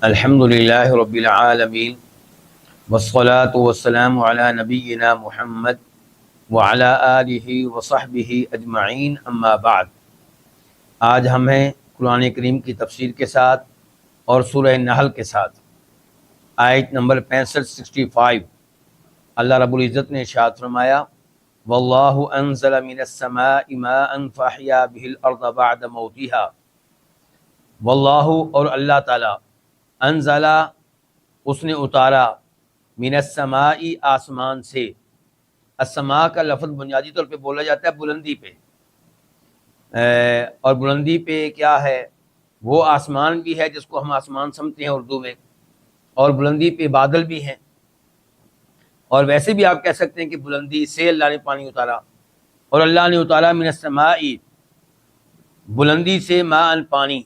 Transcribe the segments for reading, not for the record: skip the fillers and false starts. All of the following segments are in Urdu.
الحمد للہ رب العالمین والصلاة والسلام علی نبینا محمد وعلی آلہ وصحبہ اجمعین، اما بعد۔ آج ہم ہیں قرآن کریم کی تفسیر کے ساتھ اور سورہ نحل کے ساتھ آیت نمبر 65 اللہ رب العزت نے ارشاد فرمایا واللہ انزل من السماء ماء فاحیا به الارض بعد موتها۔ واللہ اور اللہ تعالی انزلہ اس نے اتارا من السماء آسمان سے۔ السماء کا لفظ بنیادی طور پہ بولا جاتا ہے بلندی پہ، اور بلندی پہ کیا ہے، وہ آسمان بھی ہے جس کو ہم آسمان سمجھتے ہیں اردو میں، اور بلندی پہ بادل بھی ہیں، اور ویسے بھی آپ کہہ سکتے ہیں کہ بلندی سے اللہ نے پانی اتارا، اور اللہ نے اتارا من السماء بلندی سے ماء پانی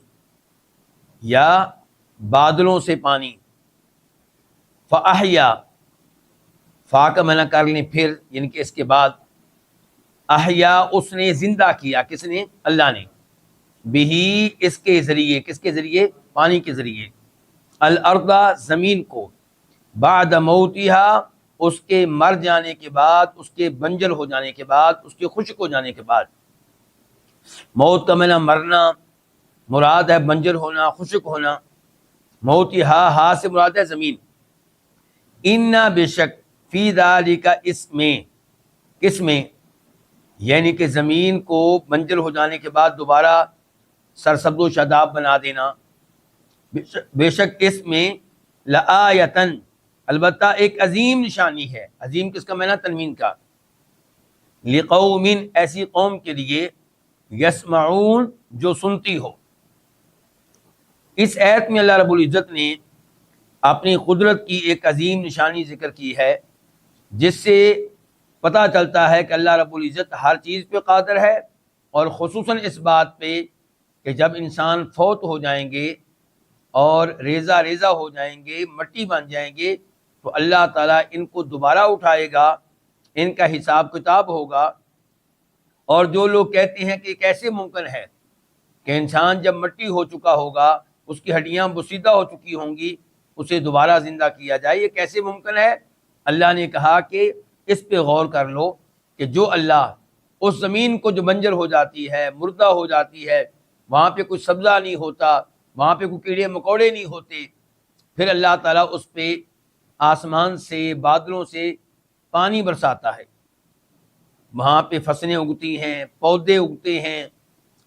یا بادلوں سے پانی۔ فاحیا فا کا معنی کر لیں پھر، یعنی کہ اس کے بعد، احیا اس نے زندہ کیا، کس نے؟ اللہ نے، بہی اس کے ذریعے، کس کے ذریعے؟ پانی کے ذریعے، الارض زمین کو، بعد موتہا اس کے مر جانے کے بعد، اس کے بنجر ہو جانے کے بعد، اس کے خشک ہو جانے کے بعد۔ موت کا معنی مرنا مراد ہے، بنجر ہونا، خشک ہونا۔ موتہا ہا سے مراد ہے زمین۔ انا بے شک فی ذالک اس میں، کس میں؟ یعنی کہ زمین کو بنجر ہو جانے کے بعد دوبارہ سرسبز و شاداب بنا دینا، بے شک اس میں لآیتن البتہ ایک عظیم نشانی ہے۔ عظیم کس کا معنی؟ تنوین کا۔ لقوم ایسی قوم کے لیے، یسمعون جو سنتی ہو۔ اس آیت میں اللہ رب العزت نے اپنی قدرت کی ایک عظیم نشانی ذکر کی ہے، جس سے پتہ چلتا ہے کہ اللہ رب العزت ہر چیز پہ قادر ہے، اور خصوصاً اس بات پہ کہ جب انسان فوت ہو جائیں گے اور ریزہ ریزہ ہو جائیں گے، مٹی بن جائیں گے، تو اللہ تعالیٰ ان کو دوبارہ اٹھائے گا، ان کا حساب کتاب ہوگا۔ اور جو لوگ کہتے ہیں کہ یہ کیسے ممکن ہے کہ انسان جب مٹی ہو چکا ہوگا، اس کی ہڈیاں بسیدہ ہو چکی ہوں گی، اسے دوبارہ زندہ کیا جائے، یہ کیسے ممکن ہے؟ اللہ نے کہا کہ اس پہ غور کر لو کہ جو اللہ اس زمین کو جو بنجر ہو جاتی ہے، مردہ ہو جاتی ہے، وہاں پہ کوئی سبزہ نہیں ہوتا، وہاں پہ کوئی کیڑے مکوڑے نہیں ہوتے، پھر اللہ تعالیٰ اس پہ آسمان سے بادلوں سے پانی برساتا ہے، وہاں پہ فصلیں اگتی ہیں، پودے اگتے ہیں،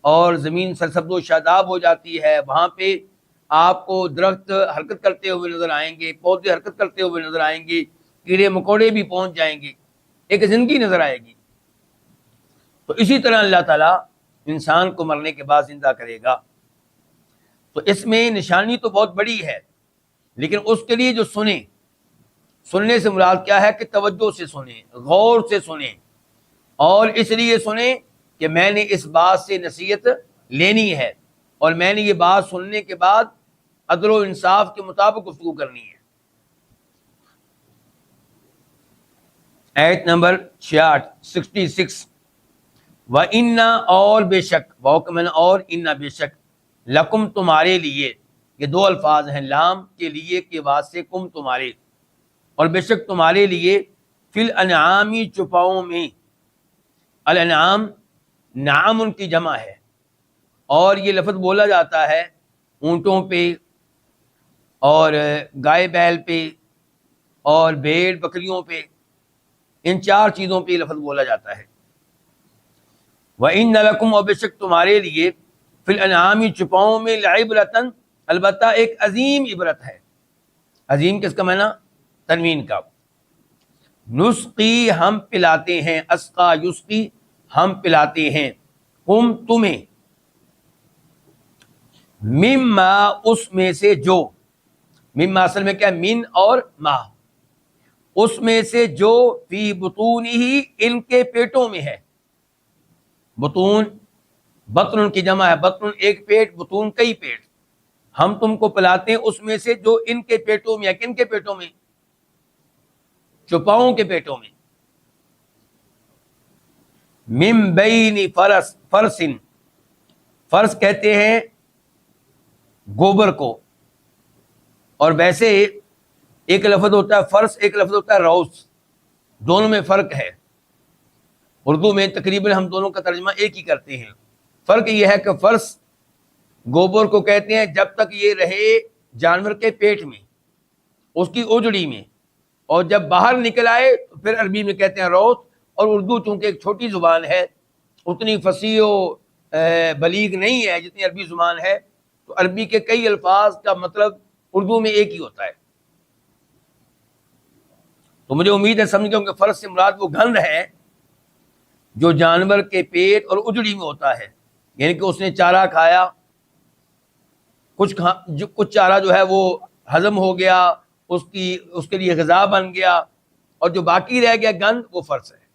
اور زمین سرسبز و شاداب ہو جاتی ہے۔ وہاں پہ آپ کو درخت حرکت کرتے ہوئے نظر آئیں گے، پودے حرکت کرتے ہوئے نظر آئیں گے، کیڑے مکوڑے بھی پہنچ جائیں گے، ایک زندگی نظر آئے گی۔ تو اسی طرح اللہ تعالیٰ انسان کو مرنے کے بعد زندہ کرے گا۔ تو اس میں نشانی تو بہت بڑی ہے، لیکن اس کے لیے جو سننے سے مراد کیا ہے کہ توجہ سے سنیں، غور سے سنیں، اور اس لیے سنیں کہ میں نے اس بات سے نصیحت لینی ہے، اور میں نے یہ بات سننے کے بعد عدل و انصاف کے مطابق گفتگو کرنی ہے۔ آیت نمبر 66 وَإِنَّا اور بے شک، واو کا معنی اور، اِنَّا بے شک، لکم تمہارے لیے، یہ دو الفاظ ہیں، لام کے لیے کے واسطے، کم تمہارے، اور بے شک تمہارے لیے، فی الانعام چپاؤں میں، الانعام نعم ان کی جمع ہے، اور یہ لفظ بولا جاتا ہے اونٹوں پہ اور گائے بیل پہ اور بھیڑ بکریوں پہ، ان چار چیزوں پہ یہ لفظ بولا جاتا ہے۔ وَإِنَّ لَكُمْ اور بے شک تمہارے لیے، فی الانعام چپاؤں میں، لعبرتن البتہ ایک عظیم عبرت ہے۔ عظیم کس کا معنی؟ تنوین کا۔ نسقی ہم پلاتے ہیں، اسقا یسقی ہم پلاتے ہیں، ہم تمہیں، مما اس میں سے جو، مما اصل میں کیا ہے؟ من اور ما، اس میں سے جو، فی بطونہ ان کے پیٹوں میں ہے۔ بطون، بطن ان کی جمع ہے، بطن ایک پیٹ، بطون کئی پیٹ، ہم تم کو پلاتے ہیں اس میں سے جو ان کے پیٹوں میں ہے۔ کن کے پیٹوں میں؟ چپاؤں کے پیٹوں میں۔ من بین فرسن، فرس کہتے ہیں گوبر کو، اور ویسے ایک لفظ ہوتا ہے فرس، ایک لفظ ہوتا ہے روس، دونوں میں فرق ہے. اردو میں تقریباً ہم دونوں کا ترجمہ ایک ہی کرتے ہیں. فرق یہ ہے کہ فرس گوبر کو کہتے ہیں جب تک یہ رہے جانور کے پیٹ میں، اس کی اوجڑی میں، اور جب باہر نکل آئے تو پھر عربی میں کہتے ہیں روس. اور اردو چونکہ ایک چھوٹی زبان ہے، اتنی فصیح و بلیغ نہیں ہے جتنی عربی زبان ہے، تو عربی کے کئی الفاظ کا مطلب اردو میں ایک ہی ہوتا ہے. تو مجھے امید ہے سمجھ گئے کہ فرس سے مراد وہ گند ہے جو جانور کے پیٹ اور اجڑی میں ہوتا ہے، یعنی کہ اس نے چارہ کھایا، کچھ چارہ جو ہے وہ ہضم ہو گیا، اس کے لیے غذا بن گیا، اور جو باقی رہ گیا گند وہ فرس ہے.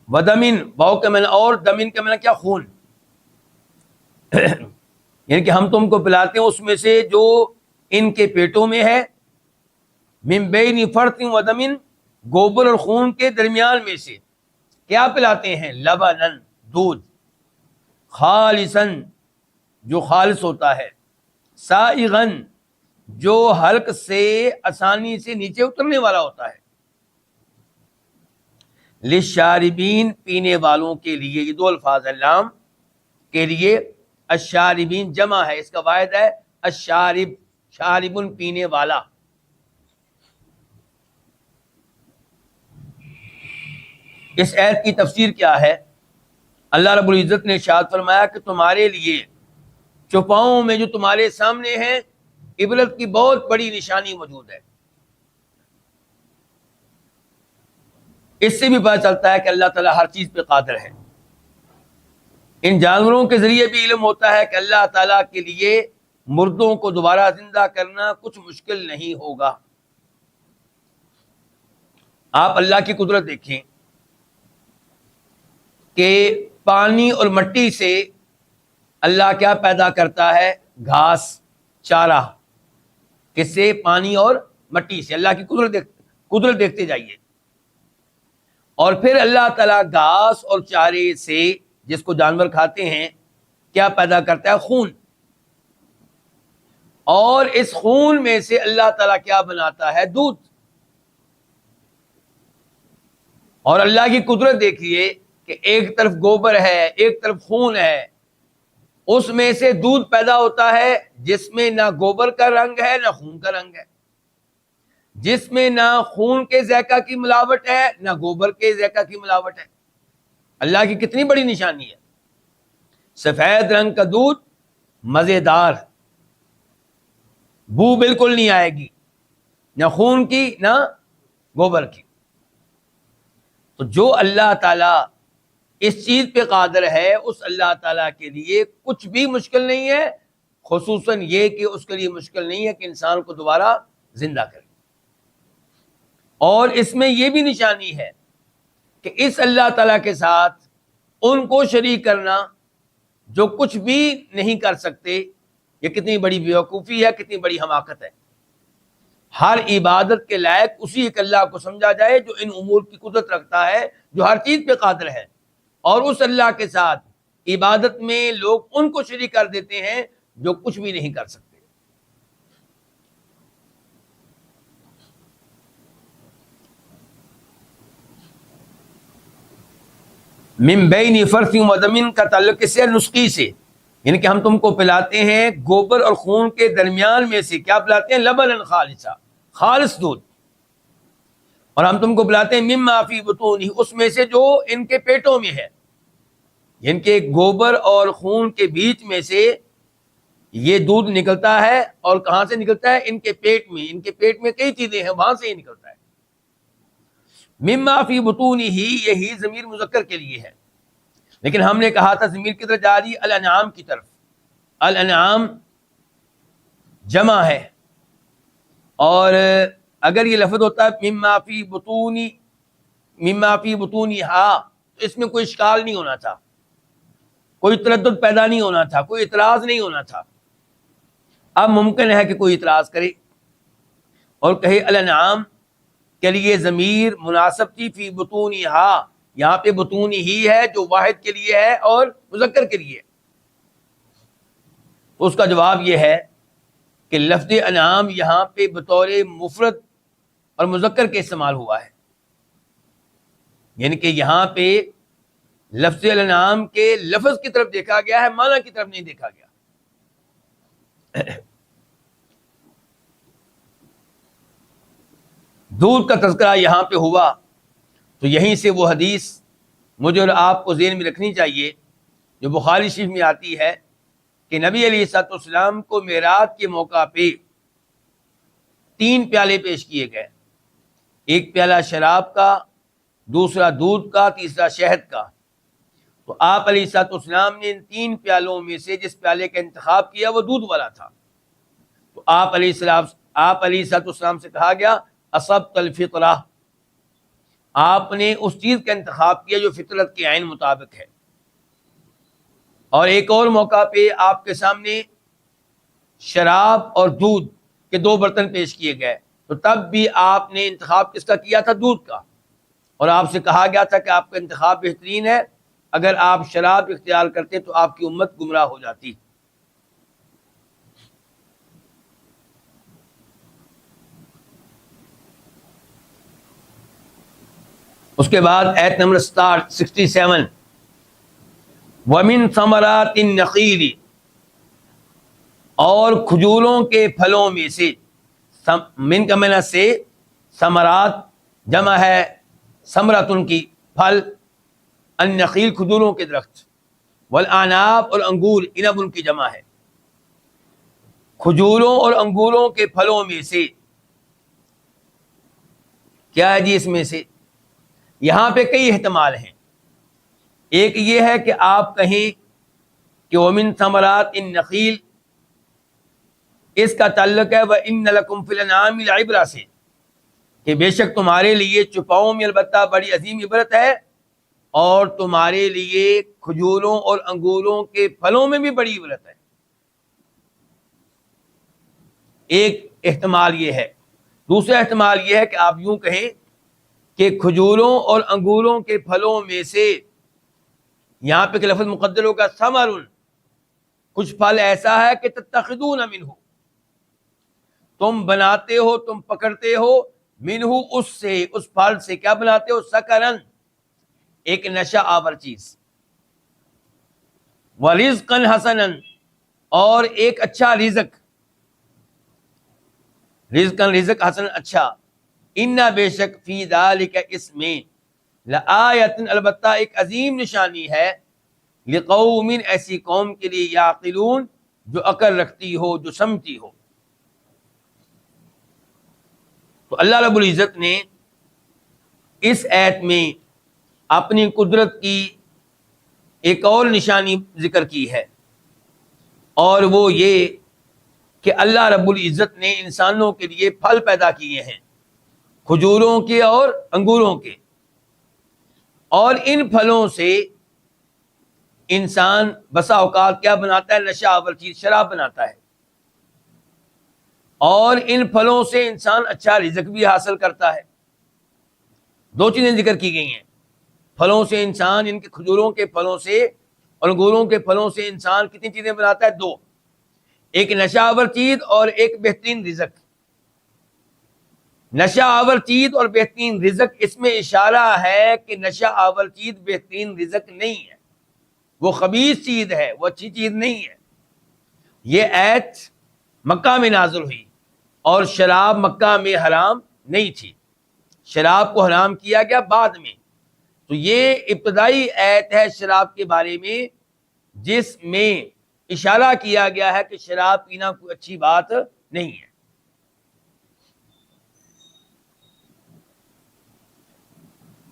ودمن، واؤ کا معنی اور، دمن کا معنی کیا؟ خون. یعنی کہ ہم تم کو پلاتے ہیں اس میں سے جو ان کے پیٹوں میں ہے، من بین فرث ودمن، گوبر اور خون کے درمیان میں سے. کیا پلاتے ہیں؟ لبنن، دودھ، خالصن، جو خالص ہوتا ہے، سائغن، جو حلق سے آسانی سے نیچے اترنے والا ہوتا ہے، للشاربین، پینے والوں کے لیے. یہ دو الفاظ ہیں، لام کے لیے، الشاربین جمع ہے، اس کا واحد ہے الشارب، شاربن پینے والا. اس آیت کی تفسیر کیا ہے؟ اللہ رب العزت نے ارشاد فرمایا کہ تمہارے لیے چوپاؤں میں جو تمہارے سامنے ہیں عبرت کی بہت بڑی نشانی موجود ہے. اس سے بھی پتہ چلتا ہے کہ اللہ تعالیٰ ہر چیز پہ قادر ہے. ان جانوروں کے ذریعے بھی علم ہوتا ہے کہ اللہ تعالیٰ کے لیے مردوں کو دوبارہ زندہ کرنا کچھ مشکل نہیں ہوگا. آپ اللہ کی قدرت دیکھیں کہ پانی اور مٹی سے اللہ کیا پیدا کرتا ہے؟ گھاس، چارہ. کس سے؟ پانی اور مٹی سے. اللہ کی قدرت دیکھتے جائیے. اور پھر اللہ تعالیٰ گھاس اور چارے سے، جس کو جانور کھاتے ہیں، کیا پیدا کرتا ہے؟ خون. اور اس خون میں سے اللہ تعالیٰ کیا بناتا ہے؟ دودھ. اور اللہ کی قدرت دیکھیے کہ ایک طرف گوبر ہے، ایک طرف خون ہے، اس میں سے دودھ پیدا ہوتا ہے جس میں نہ گوبر کا رنگ ہے نہ خون کا رنگ ہے، جس میں نہ خون کے ذائقہ کی ملاوٹ ہے نہ گوبر کے ذائقہ کی ملاوٹ ہے. اللہ کی کتنی بڑی نشانی ہے. سفید رنگ کا دودھ، مزیدار، بو بالکل نہیں آئے گی، نہ خون کی نہ گوبر کی. تو جو اللہ تعالیٰ اس چیز پہ قادر ہے، اس اللہ تعالیٰ کے لیے کچھ بھی مشکل نہیں ہے، خصوصاً یہ کہ اس کے لیے مشکل نہیں ہے کہ انسان کو دوبارہ زندہ کرے. اور اس میں یہ بھی نشانی ہے کہ اس اللہ تعالیٰ کے ساتھ ان کو شریک کرنا جو کچھ بھی نہیں کر سکتے، یہ کتنی بڑی بیوقوفی ہے، کتنی بڑی حماقت ہے. ہر عبادت کے لائق اسی ایک اللہ کو سمجھا جائے جو ان امور کی قدرت رکھتا ہے، جو ہر چیز پہ قادر ہے. اور اس اللہ کے ساتھ عبادت میں لوگ ان کو شریک کر دیتے ہیں جو کچھ بھی نہیں کر سکتے. من بین فرث ودم کا تعلق کس سے؟ نسخی سے. یعنی کہ ہم تم کو پلاتے ہیں گوبر اور خون کے درمیان میں سے. کیا پلاتے ہیں؟ لبنا خالصا، خالص دودھ. اور ہم تم کو پلاتے ہیں مما فی بطونہ، اس میں سے جو ان کے پیٹوں میں ہے. یعنی کہ گوبر اور خون کے بیچ میں سے یہ دودھ نکلتا ہے. اور کہاں سے نکلتا ہے؟ ان کے پیٹ میں. ان کے پیٹ میں کئی چیزیں ہیں، وہاں سے ہی نکلتا ہے. مما فی بطونہ، یہی ضمیر مذکر کے لیے ہے، لیکن ہم نے کہا تھا ضمیر کی طرف جا رہی الانعام کی طرف. الانعام جمع ہے، اور اگر یہ لفظ ہوتا ہے مما فی بطونی، مما فی بطونہا، تو اس میں کوئی اشکال نہیں ہونا تھا، کوئی تردد پیدا نہیں ہونا تھا، کوئی اعتراض نہیں ہونا تھا. اب ممکن ہے کہ کوئی اعتراض کرے اور کہے الانعام کے لیے ضمیر مناسب تھی فی بطونہا، یہاں پہ بطون ہی ہے جو واحد کے لیے ہے اور مذکر کے لیے. تو اس کا جواب یہ ہے کہ لفظ انعام یہاں پہ بطور مفرد اور مذکر کے استعمال ہوا ہے، یعنی کہ یہاں پہ لفظ الانعام کے لفظ کی طرف دیکھا گیا ہے، معنی کی طرف نہیں دیکھا گیا۔ دودھ کا تذکرہ یہاں پہ ہوا تو یہیں سے وہ حدیث مجھے اور آپ کو ذہن میں رکھنی چاہیے جو بخاری شریف میں آتی ہے کہ نبی علیہ الصلوۃ والسلام کو معراج کے موقع پہ 3 پیالے پیش کیے گئے، ایک پیالہ شراب کا، دوسرا دودھ کا، تیسرا شہد کا۔ تو آپ علیہ الصلوۃ والسلام نے ان 3 پیالوں میں سے جس پیالے کا انتخاب کیا وہ دودھ والا تھا۔ تو آپ علیہ الصلوۃ والسلام سے کہا گیا اصبت الفطرہ، آپ نے اس چیز کا انتخاب کیا جو فطرت کے عین مطابق ہے۔ اور ایک اور موقع پہ آپ کے سامنے شراب اور دودھ کے 2 برتن پیش کیے گئے، تو تب بھی آپ نے انتخاب کس کا کیا تھا؟ دودھ کا، اور آپ سے کہا گیا تھا کہ آپ کا انتخاب بہترین ہے، اگر آپ شراب اختیار کرتے تو آپ کی امت گمراہ ہو جاتی۔ اس کے بعد آیت نمبر 67، وَمِن ثَمَرَاتِ النَّخِيلِ، اور کھجوروں کے پھلوں میں سے، من کا معنی سے، ثمرات جمع ہے ثمرۃن کی، پھل، النخیل کھجوروں کے درخت، والاعناب اور انگور عنب ان کی جمع ہے۔ کھجوروں اور انگوروں کے پھلوں میں سے کیا ہے جی؟ اس میں سے یہاں پہ کئی احتمال ہیں۔ ایک یہ ہے کہ آپ کہیں کہ وَمِن ثَمَرَاتِ النَّخِيلِ، اس کا تعلق ہے وَإِنَّ لَكُمْ فِي الْأَنْعَامِ لَعِبْرَةً سے، کہ بے شک تمہارے لیے چوپاؤں میں البتہ بڑی عظیم عبرت ہے، اور تمہارے لیے کھجوروں اور انگوروں کے پھلوں میں بھی بڑی عبرت ہے۔ ایک احتمال یہ ہے۔ دوسرا احتمال یہ ہے کہ آپ یوں کہیں کہ کھجوروں اور انگوروں کے پھلوں میں سے، یہاں پہ کہ لفظ مقدر ہوگا ثمر، کچھ پھل ایسا ہے کہ تتخذون منہ، تم بناتے ہو، تم پکڑتے ہو، منہ اس سے، اس پھل سے کیا بناتے ہو؟ سکرن، ایک نشہ آور چیز، ورزقا حسنا، اور ایک اچھا رزق، رزقا رزق حسن اچھا، ان بے شک فی ذالک اس میں، لآیۃ البتہ ایک عظیم نشانی ہے، لقوم ایسی قوم کے لیے، یعقلون جو عقل رکھتی ہو، جو سمجھتی ہو۔ تو اللہ رب العزت نے اس آیت میں اپنی قدرت کی ایک اور نشانی ذکر کی ہے، اور وہ یہ کہ اللہ رب العزت نے انسانوں کے لیے پھل پیدا کیے ہیں، کھجوروں کے اور انگوروں کے، اور ان پھلوں سے انسان بسا اوقات کیا بناتا ہے؟ نشہ آور چیز، شراب بناتا ہے، اور ان پھلوں سے انسان اچھا رزق بھی حاصل کرتا ہے۔ 2 چیزیں ذکر کی گئی ہیں، پھلوں سے انسان، ان کے کھجوروں کے پھلوں سے اور انگوروں کے پھلوں سے انسان کتنی چیزیں بناتا ہے؟ 2، ایک نشہ آور چیز اور ایک بہترین رزق۔ نشہ آور چیز اور بہترین رزق، اس میں اشارہ ہے کہ نشہ آور چیز بہترین رزق نہیں ہے، وہ خبیث چیز ہے، وہ اچھی چیز نہیں ہے۔ یہ آیت مکہ میں نازل ہوئی، اور شراب مکہ میں حرام نہیں تھی، شراب کو حرام کیا گیا بعد میں۔ تو یہ ابتدائی آیت ہے شراب کے بارے میں، جس میں اشارہ کیا گیا ہے کہ شراب پینا کوئی اچھی بات نہیں ہے۔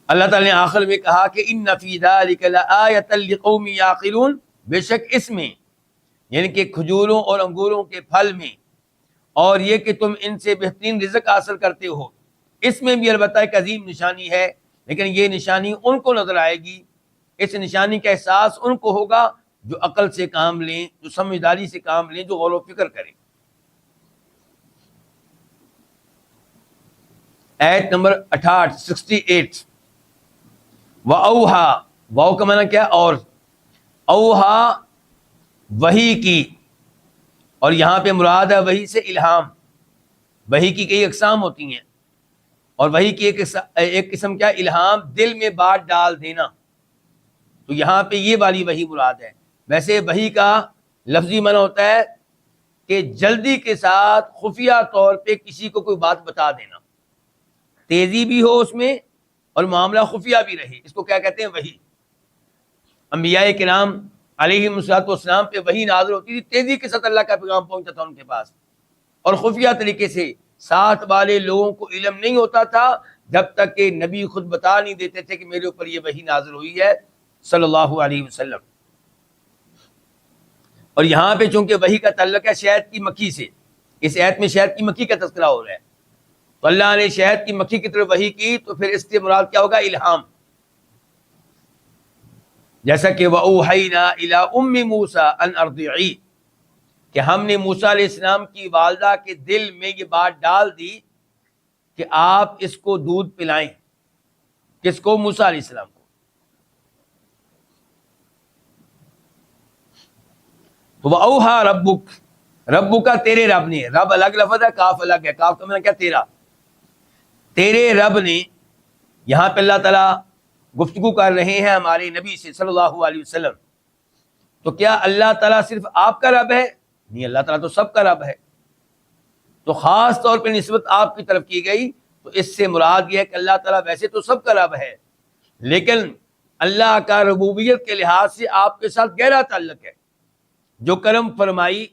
اللہ تعالی نے آخر میں کہا کہ ان فی ذلک لآیۃ لقوم یعقلون، بے شک اس میں، یعنی کہ کھجوروں اور انگوروں کے پھل میں، اور یہ کہ تم ان سے بہترین رزق حاصل کرتے ہو، اس میں بھی البتہ ایک عظیم نشانی ہے، لیکن یہ نشانی ان کو نظر آئے گی، اس نشانی کا احساس ان کو ہوگا جو عقل سے کام لیں، جو سمجھداری سے کام لیں، جو غور و فکر کریں۔ آیت نمبر 68، وَأَوْحَا، واو کا معنی کیا؟ اور، اوحا وحی کی، اور یہاں پہ مراد ہے وحی سے الہام. وحی کی کئی اقسام ہوتی ہیں، اور وحی کی ایک قسم کیا الہام، دل میں بات ڈال دینا. تو یہاں پہ یہ والی وحی مراد ہے. ویسے وحی کا لفظی معنی ہوتا ہے کہ جلدی کے ساتھ خفیہ طور پہ کسی کو کوئی بات بتا دینا، تیزی بھی ہو اس میں اور معاملہ خفیہ بھی رہے، اس کو کیا کہتے ہیں؟ وحی. انبیاء کرام علیہم الصلوۃ والسلام پہ وحی نازل ہوتی تھی، تیزی کے ساتھ اللہ کا پیغام پہنچتا تھا ان کے پاس، اور خفیہ طریقے سے. ساتھ والے لوگوں کو علم نہیں ہوتا تھا جب تک کہ نبی خود بتا نہیں دیتے تھے کہ میرے اوپر یہ وحی نازل ہوئی ہے صلی اللہ علیہ وسلم. اور یہاں پہ چونکہ وحی کا تعلق ہے شہد کی مکھی سے، اس آیت میں شہد کی مکھی کا تذکرہ ہو رہا ہے، تو اللہ نے شہد کی مکھی کی طرف وحی کی، تو پھر اس سے مراد کیا ہوگا؟ الہام. جیسا کہ وَأَوْحَيْنَا إِلَىٰ أُمِّ مُوسَىٰ أَنْ أَرْضِعِيهِ، کہ ہم نے موسیٰ علیہ السلام کی والدہ کے دل میں یہ بات ڈال دی کہ آپ اس کو دودھ پلائیں. کس کو؟ موسیٰ علیہ السلام کو. تو وَأَوْحَىٰ رَبُّكَ، رب کا تیرے رب نے، رب الگ لفظ ہے، کاف الگ ہے. کاف کا معنی کیا؟ تیرا. تیرے رب نے، یہاں پہ اللہ تعالیٰ گفتگو کر رہے ہیں ہمارے نبی سے صلی اللہ علیہ وسلم. تو کیا اللہ تعالیٰ صرف آپ کا رب ہے؟ نہیں، اللہ تعالیٰ تو سب کا رب ہے. تو خاص طور پہ نسبت آپ کی طرف کی گئی، تو اس سے مراد یہ ہے کہ اللہ تعالیٰ ویسے تو سب کا رب ہے، لیکن اللہ کا ربوبیت کے لحاظ سے آپ کے ساتھ گہرا تعلق ہے. جو کرم فرمائی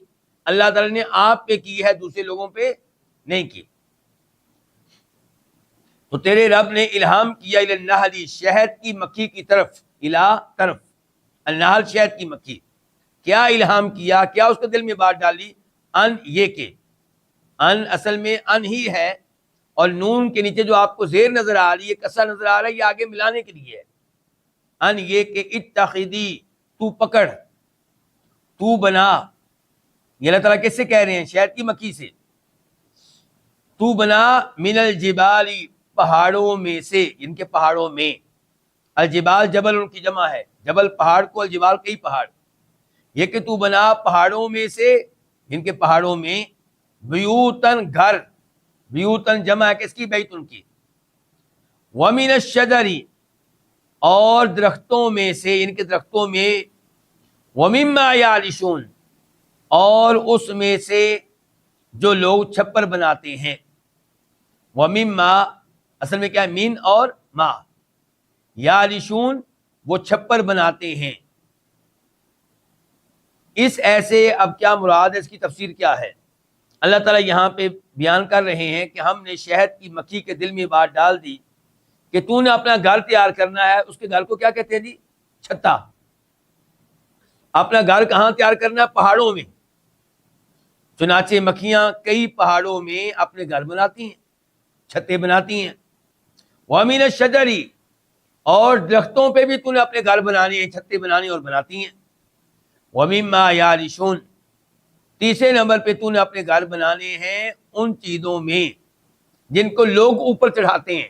اللہ تعالیٰ نے آپ پہ کی ہے، دوسرے لوگوں پہ نہیں کی. تو تیرے رب نے الہام کیا الی النحل، شہد کی مکھی کی طرف، الا طرف، النحل شہد کی مکھی. کیا الہام کیا؟ کیا اس کے دل میں بات ڈالی؟ ان، یہ کہ ان اصل میں ان ہی ہے، اور نون کے نیچے جو آپ کو زیر نظر آ رہی ہے، کسر نظر آ رہا ہے، یہ آگے ملانے کے لیے ہے. ان یہ کہ اتخذی، تو پکڑ، تو بنا. یہ اللہ تعالیٰ کس سے کہہ رہے ہیں؟ شہد کی مکھی سے. تو بنا من الجبال، پہاڑوں میں سے، ان کے پہاڑوں میں. الجبال جبل ان کی جمع ہے، جبل پہاڑ کو، الجبال کئی پہاڑ. یہ کہ تو بنا پہاڑوں میں سے، ان کے پہاڑوں میں، بیوتن گھر، بیوتن جمع ہے کس کی؟ بیت ان کی. ومن الشجر، اور درختوں میں سے، ان کے درختوں میں، ومما یعرشون، اور اس میں سے جو لوگ چھپر بناتے ہیں. ومما اصل میں کیا ہے؟ مین اور ما. یعرشون، وہ چھپر بناتے ہیں. اس ایسے اب کیا مراد ہے؟ اس کی تفسیر کیا ہے؟ اللہ تعالیٰ یہاں پہ بیان کر رہے ہیں کہ ہم نے شہد کی مکھی کے دل میں بات ڈال دی کہ تو نے اپنا گھر تیار کرنا ہے. اس کے گھر کو کیا کہتے ہیں جی؟ چھتا. اپنا گھر کہاں تیار کرنا ہے؟ پہاڑوں میں. چنانچہ مکھیاں کئی پہاڑوں میں اپنے گھر بناتی ہیں، چھتے بناتی ہیں. وَمِنَ الشَّجَرِ، اور درختوں پہ بھی تو نے اپنے گھر بنانے ہیں، چھتے بنانے اور بناتی ہیں. وَمِمَّا يَعْرِشُونَ، تیسرے نمبر پہ تو نے اپنے گھر بنانے ہیں ان چیزوں میں جن کو لوگ اوپر چڑھاتے ہیں.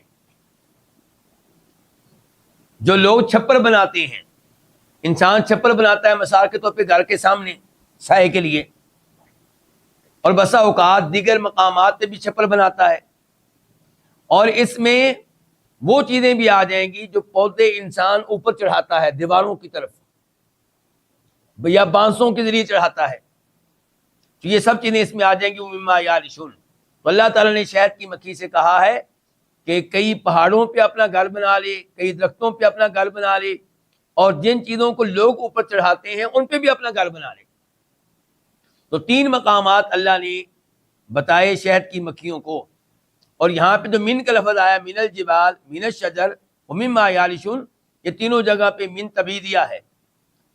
جو لوگ چھپر بناتے ہیں، انسان چھپر بناتا ہے مثال کے طور پہ گھر کے سامنے سائے کے لیے، اور بسا اوقات دیگر مقامات پہ بھی چھپر بناتا ہے. اور اس میں وہ چیزیں بھی آ جائیں گی جو پودے انسان اوپر چڑھاتا ہے دیواروں کی طرف، یا بانسوں کے ذریعے چڑھاتا ہے. تو یہ سب چیزیں اس میں آ جائیں گی. مما یعرشون، تو اللہ تعالیٰ نے شہد کی مکھی سے کہا ہے کہ کئی پہاڑوں پہ اپنا گھر بنا لے، کئی درختوں پہ اپنا گھر بنا لے، اور جن چیزوں کو لوگ اوپر چڑھاتے ہیں ان پہ بھی اپنا گھر بنا لے. تو 3 مقامات اللہ نے بتائے شہد کی مکھیوں کو. اور یہاں پہ جو من کا لفظ آیا، من الجبال، من الشجر، ومما یعرشون، یہ تینوں جگہ پہ من تبعیدیہ ہے.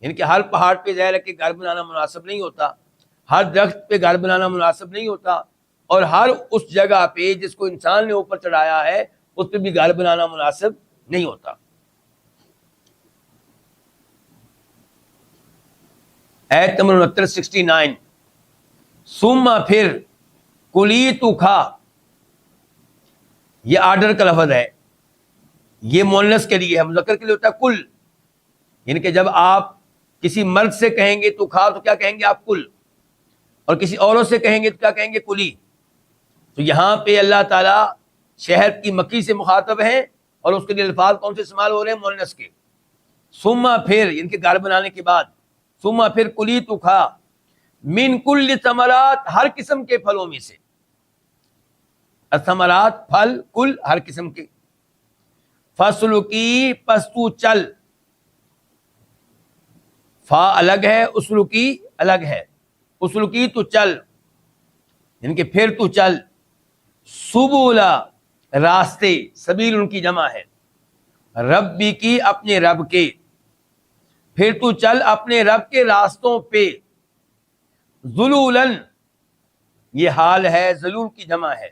یعنی کہ ہر پہاڑ پہ ظاہر ہے کہ گھر بنانا مناسب نہیں ہوتا، ہر درخت پہ گھر بنانا مناسب نہیں ہوتا، اور ہر اس جگہ پہ جس کو انسان نے اوپر چڑھایا ہے اس پہ بھی گھر بنانا مناسب نہیں ہوتا. ایت نمبر 69، ثم پھر، کلی تو کھا، یہ آرڈر کا لفظ ہے، یہ مؤنث کے لیے ہے، مذکر کے لیے ہوتا ہے کل. یعنی کہ جب آپ کسی مرد سے کہیں گے تو کھا، تو کیا کہیں گے آپ؟ کل. اور کسی اوروں سے کہیں گے تو کیا کہیں گے؟ کلی. تو یہاں پہ اللہ تعالیٰ شہد کی مکھی سے مخاطب ہیں اور اس کے لیے الفاظ کون سے استعمال ہو رہے ہیں؟ مؤنث کے. ثم پھر ان کے گھر بنانے کے بعد ثم پھر کلی تو کھا من کل ثمرات ہر قسم کے پھلوں میں سے. ثمرات پھل، کل ہر قسم کے. فصل کی پس تو چل، فا الگ ہے، اسلو کی الگ ہے. اسلو کی تو چل یعنی کہ پھر تو چل. سبولا راستے، سبیل ان کی جمع ہے. ربی کی اپنے رب کے، پھر تو چل اپنے رب کے راستوں پہ. ذلولن یہ حال ہے، ذلول کی جمع ہے،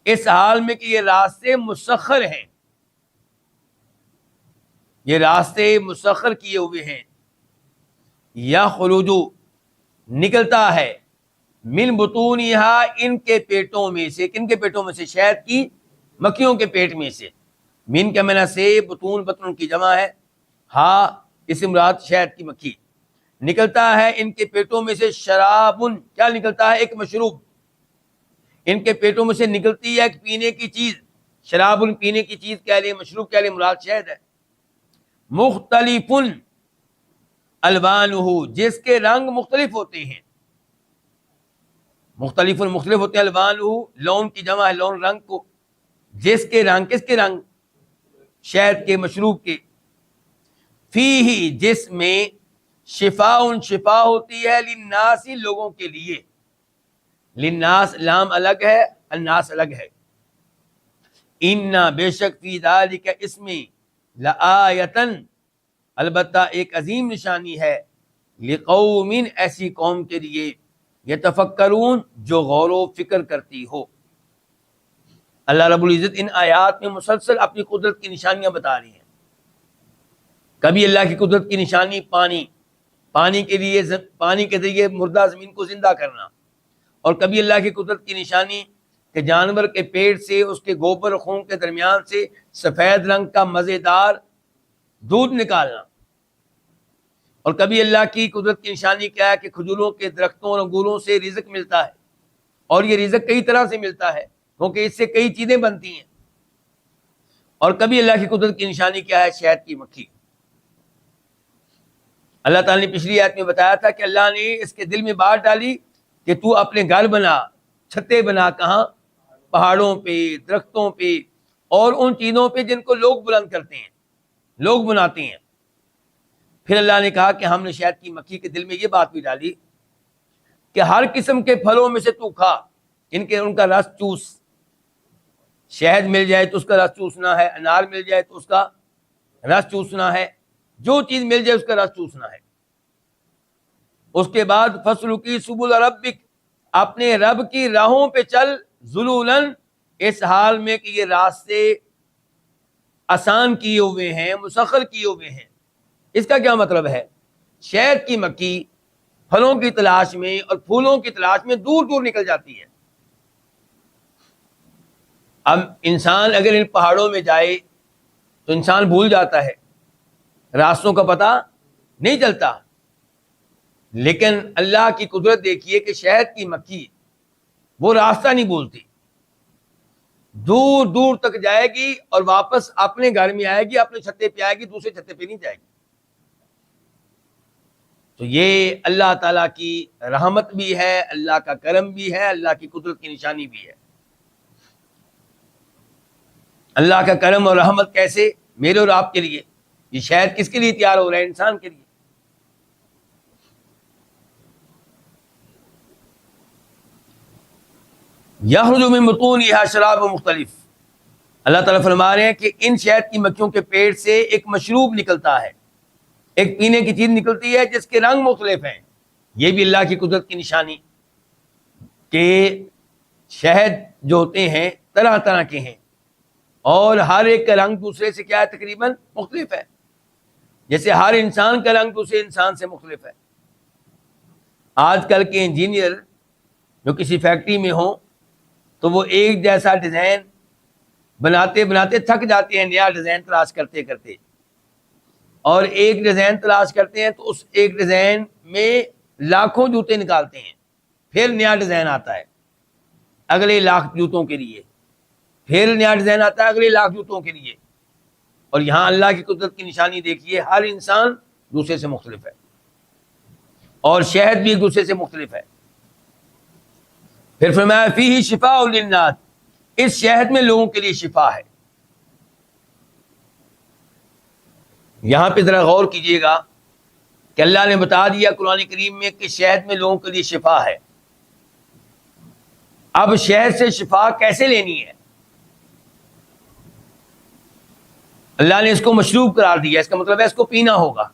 اس حال میں کہ یہ راستے مسخر ہیں، یہ راستے مسخر کیے ہوئے ہیں. یا خروجو نکلتا ہے، من بطونہا ان کے پیٹوں میں سے. کن کے پیٹوں میں سے؟ شہد کی مکھیوں کے پیٹ میں سے. من کے معنی سے بطون، بطن کی جمع ہے، ہاں اس مراد شہد کی مکھی. نکلتا ہے ان کے پیٹوں میں سے شرابن، کیا نکلتا ہے؟ ایک مشروب. ان کے پیٹوں میں سے نکلتی ہے ایک پینے کی چیز. شرابن پینے کی چیز کہہ لیں، مشروب کہہ لیں، مراد شہد ہے. مختلفن الوانہ جس کے رنگ مختلف ہوتے ہیں. مختلف مختلف ہوتے ہیں، الوانہ لون کی جمع ہے، لون رنگ کو. جس کے رنگ، کس کے رنگ؟ شہد کے، مشروب کے. فیہ جس میں شفاء شفا ہوتی ہے، للناس لوگوں کے لیے. للناس لام الگ ہے، الناس الگ ہے. انا بے شک فی ذالک اس میں لآیتن البتہ ایک عظیم نشانی ہے، لقوم ایسی قوم کے لیے، یتفکرون جو غور و فکر کرتی ہو. اللہ رب العزت ان آیات میں مسلسل اپنی قدرت کی نشانیاں بتا رہی ہیں. کبھی اللہ کی قدرت کی نشانی پانی، پانی کے لیے پانی کے ذریعے مردہ زمین کو زندہ کرنا. اور کبھی اللہ کی قدرت کی نشانی کہ جانور کے پیٹ سے، اس کے گوبر خون کے درمیان سے سفید رنگ کا مزیدار دودھ نکالنا. اور کبھی اللہ کی قدرت کی نشانی کیا ہے کہ کھجوروں کے درختوں اور انگوروں سے رزق ملتا ہے، اور یہ رزق کئی طرح سے ملتا ہے کیونکہ اس سے کئی چیزیں بنتی ہیں. اور کبھی اللہ کی قدرت کی نشانی کیا ہے؟ شہد کی مکھی. اللہ تعالیٰ نے پچھلی آیت میں بتایا تھا کہ اللہ نے اس کے دل میں بات ڈالی کہ تو اپنے گھر بنا، چھتیں بنا. کہاں؟ پہاڑوں پہ، درختوں پہ، اور ان چیزوں پہ جن کو لوگ بلند کرتے ہیں، لوگ بناتے ہیں. پھر اللہ نے کہا کہ ہم نے شہد کی مکھی کے دل میں یہ بات بھی ڈالی کہ ہر قسم کے پھلوں میں سے تو کھا، ان کا رس چوس. شہد مل جائے تو اس کا رس چوسنا ہے، انار مل جائے تو اس کا رس چوسنا ہے، جو چیز مل جائے اس کا رس چوسنا ہے. اس کے بعد فصل کی سبل ربک اپنے رب کی راہوں پہ چل. ذلولن اس حال میں کہ یہ راستے آسان کیے ہوئے ہیں، مسخر کیے ہوئے ہیں. اس کا کیا مطلب ہے؟ شہد کی مکھی پھلوں کی تلاش میں اور پھولوں کی تلاش میں دور دور نکل جاتی ہے. اب انسان اگر ان پہاڑوں میں جائے تو انسان بھول جاتا ہے، راستوں کا پتہ نہیں چلتا. لیکن اللہ کی قدرت دیکھیے کہ شہد کی مکھی وہ راستہ نہیں بھولتی، دور دور تک جائے گی اور واپس اپنے گھر میں آئے گی، اپنے چھتے پہ آئے گی، دوسرے چھتے پہ نہیں جائے گی. تو یہ اللہ تعالیٰ کی رحمت بھی ہے، اللہ کا کرم بھی ہے، اللہ کی قدرت کی نشانی بھی ہے. اللہ کا کرم اور رحمت کیسے؟ میرے اور آپ کے لیے. یہ شہد کس کے لیے تیار ہو رہا ہے؟ انسان کے لیے. یخرج من بطونہا شراب مختلف. اللہ تعالیٰ فرما رہے ہیں کہ ان شہد کی مکھیوں کے پیٹ سے ایک مشروب نکلتا ہے، ایک پینے کی چیز نکلتی ہے جس کے رنگ مختلف ہیں. یہ بھی اللہ کی قدرت کی نشانی کہ شہد جو ہوتے ہیں طرح طرح کے ہیں، اور ہر ایک کا رنگ دوسرے سے کیا ہے؟ تقریباً مختلف ہے. جیسے ہر انسان کا رنگ دوسرے انسان سے مختلف ہے. آج کل کے انجینئر جو کسی فیکٹری میں ہوں تو وہ ایک جیسا ڈیزائن بناتے بناتے تھک جاتے ہیں، نیا ڈیزائن تلاش کرتے کرتے. اور ایک ڈیزائن تلاش کرتے ہیں تو اس ایک ڈیزائن میں لاکھوں جوتے نکالتے ہیں پھر نیا ڈیزائن آتا ہے اگلے 1,00,000 جوتوں کے لیے، پھر نیا ڈیزائن آتا ہے اگلے 1,00,000 جوتوں کے لیے. اور یہاں اللہ کی قدرت کی نشانی دیکھیے، ہر انسان دوسرے سے مختلف ہے اور شہد بھی ایک دوسرے سے مختلف ہے. پھر فرمایا فیہ شفاء للناس، اس شہد میں لوگوں کے لیے شفا ہے. یہاں پہ ذرا غور کیجئے گا کہ اللہ نے بتا دیا قرآن کریم میں کہ شہد میں لوگوں کے لیے شفا ہے. اب شہد سے شفا کیسے لینی ہے؟ اللہ نے اس کو مشروب قرار دیا، اس کا مطلب ہے اس کو پینا ہوگا.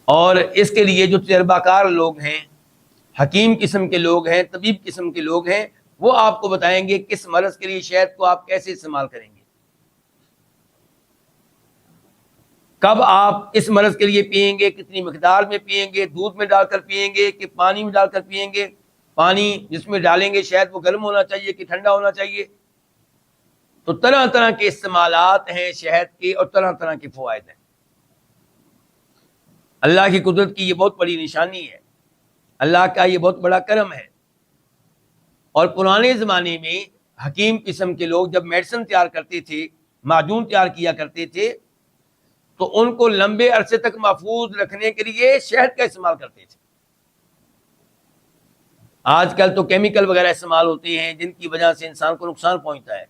اور اس کے لیے جو تجربہ کار لوگ ہیں، حکیم قسم کے لوگ ہیں، طبیب قسم کے لوگ ہیں، وہ آپ کو بتائیں گے کس مرض کے لیے شہد کو آپ کیسے استعمال کریں گے، کب آپ اس مرض کے لیے پئیں گے، کتنی مقدار میں پئیں گے، دودھ میں ڈال کر پئیں گے کہ پانی میں ڈال کر پئیں گے. پانی جس میں ڈالیں گے شہد وہ گرم ہونا چاہیے کہ ٹھنڈا ہونا چاہیے. تو طرح طرح کے استعمالات ہیں شہد کے اور طرح طرح کے فوائد ہیں. اللہ کی قدرت کی یہ بہت بڑی نشانی ہے، اللہ کا یہ بہت بڑا کرم ہے. اور پرانے زمانے میں حکیم قسم کے لوگ جب میڈیسن تیار کرتے تھے، معجون تیار کیا کرتے تھے، تو ان کو لمبے عرصے تک محفوظ رکھنے کے لیے شہد کا استعمال کرتے تھے. آج کل تو کیمیکل وغیرہ استعمال ہوتے ہیں جن کی وجہ سے انسان کو نقصان پہنچتا ہے.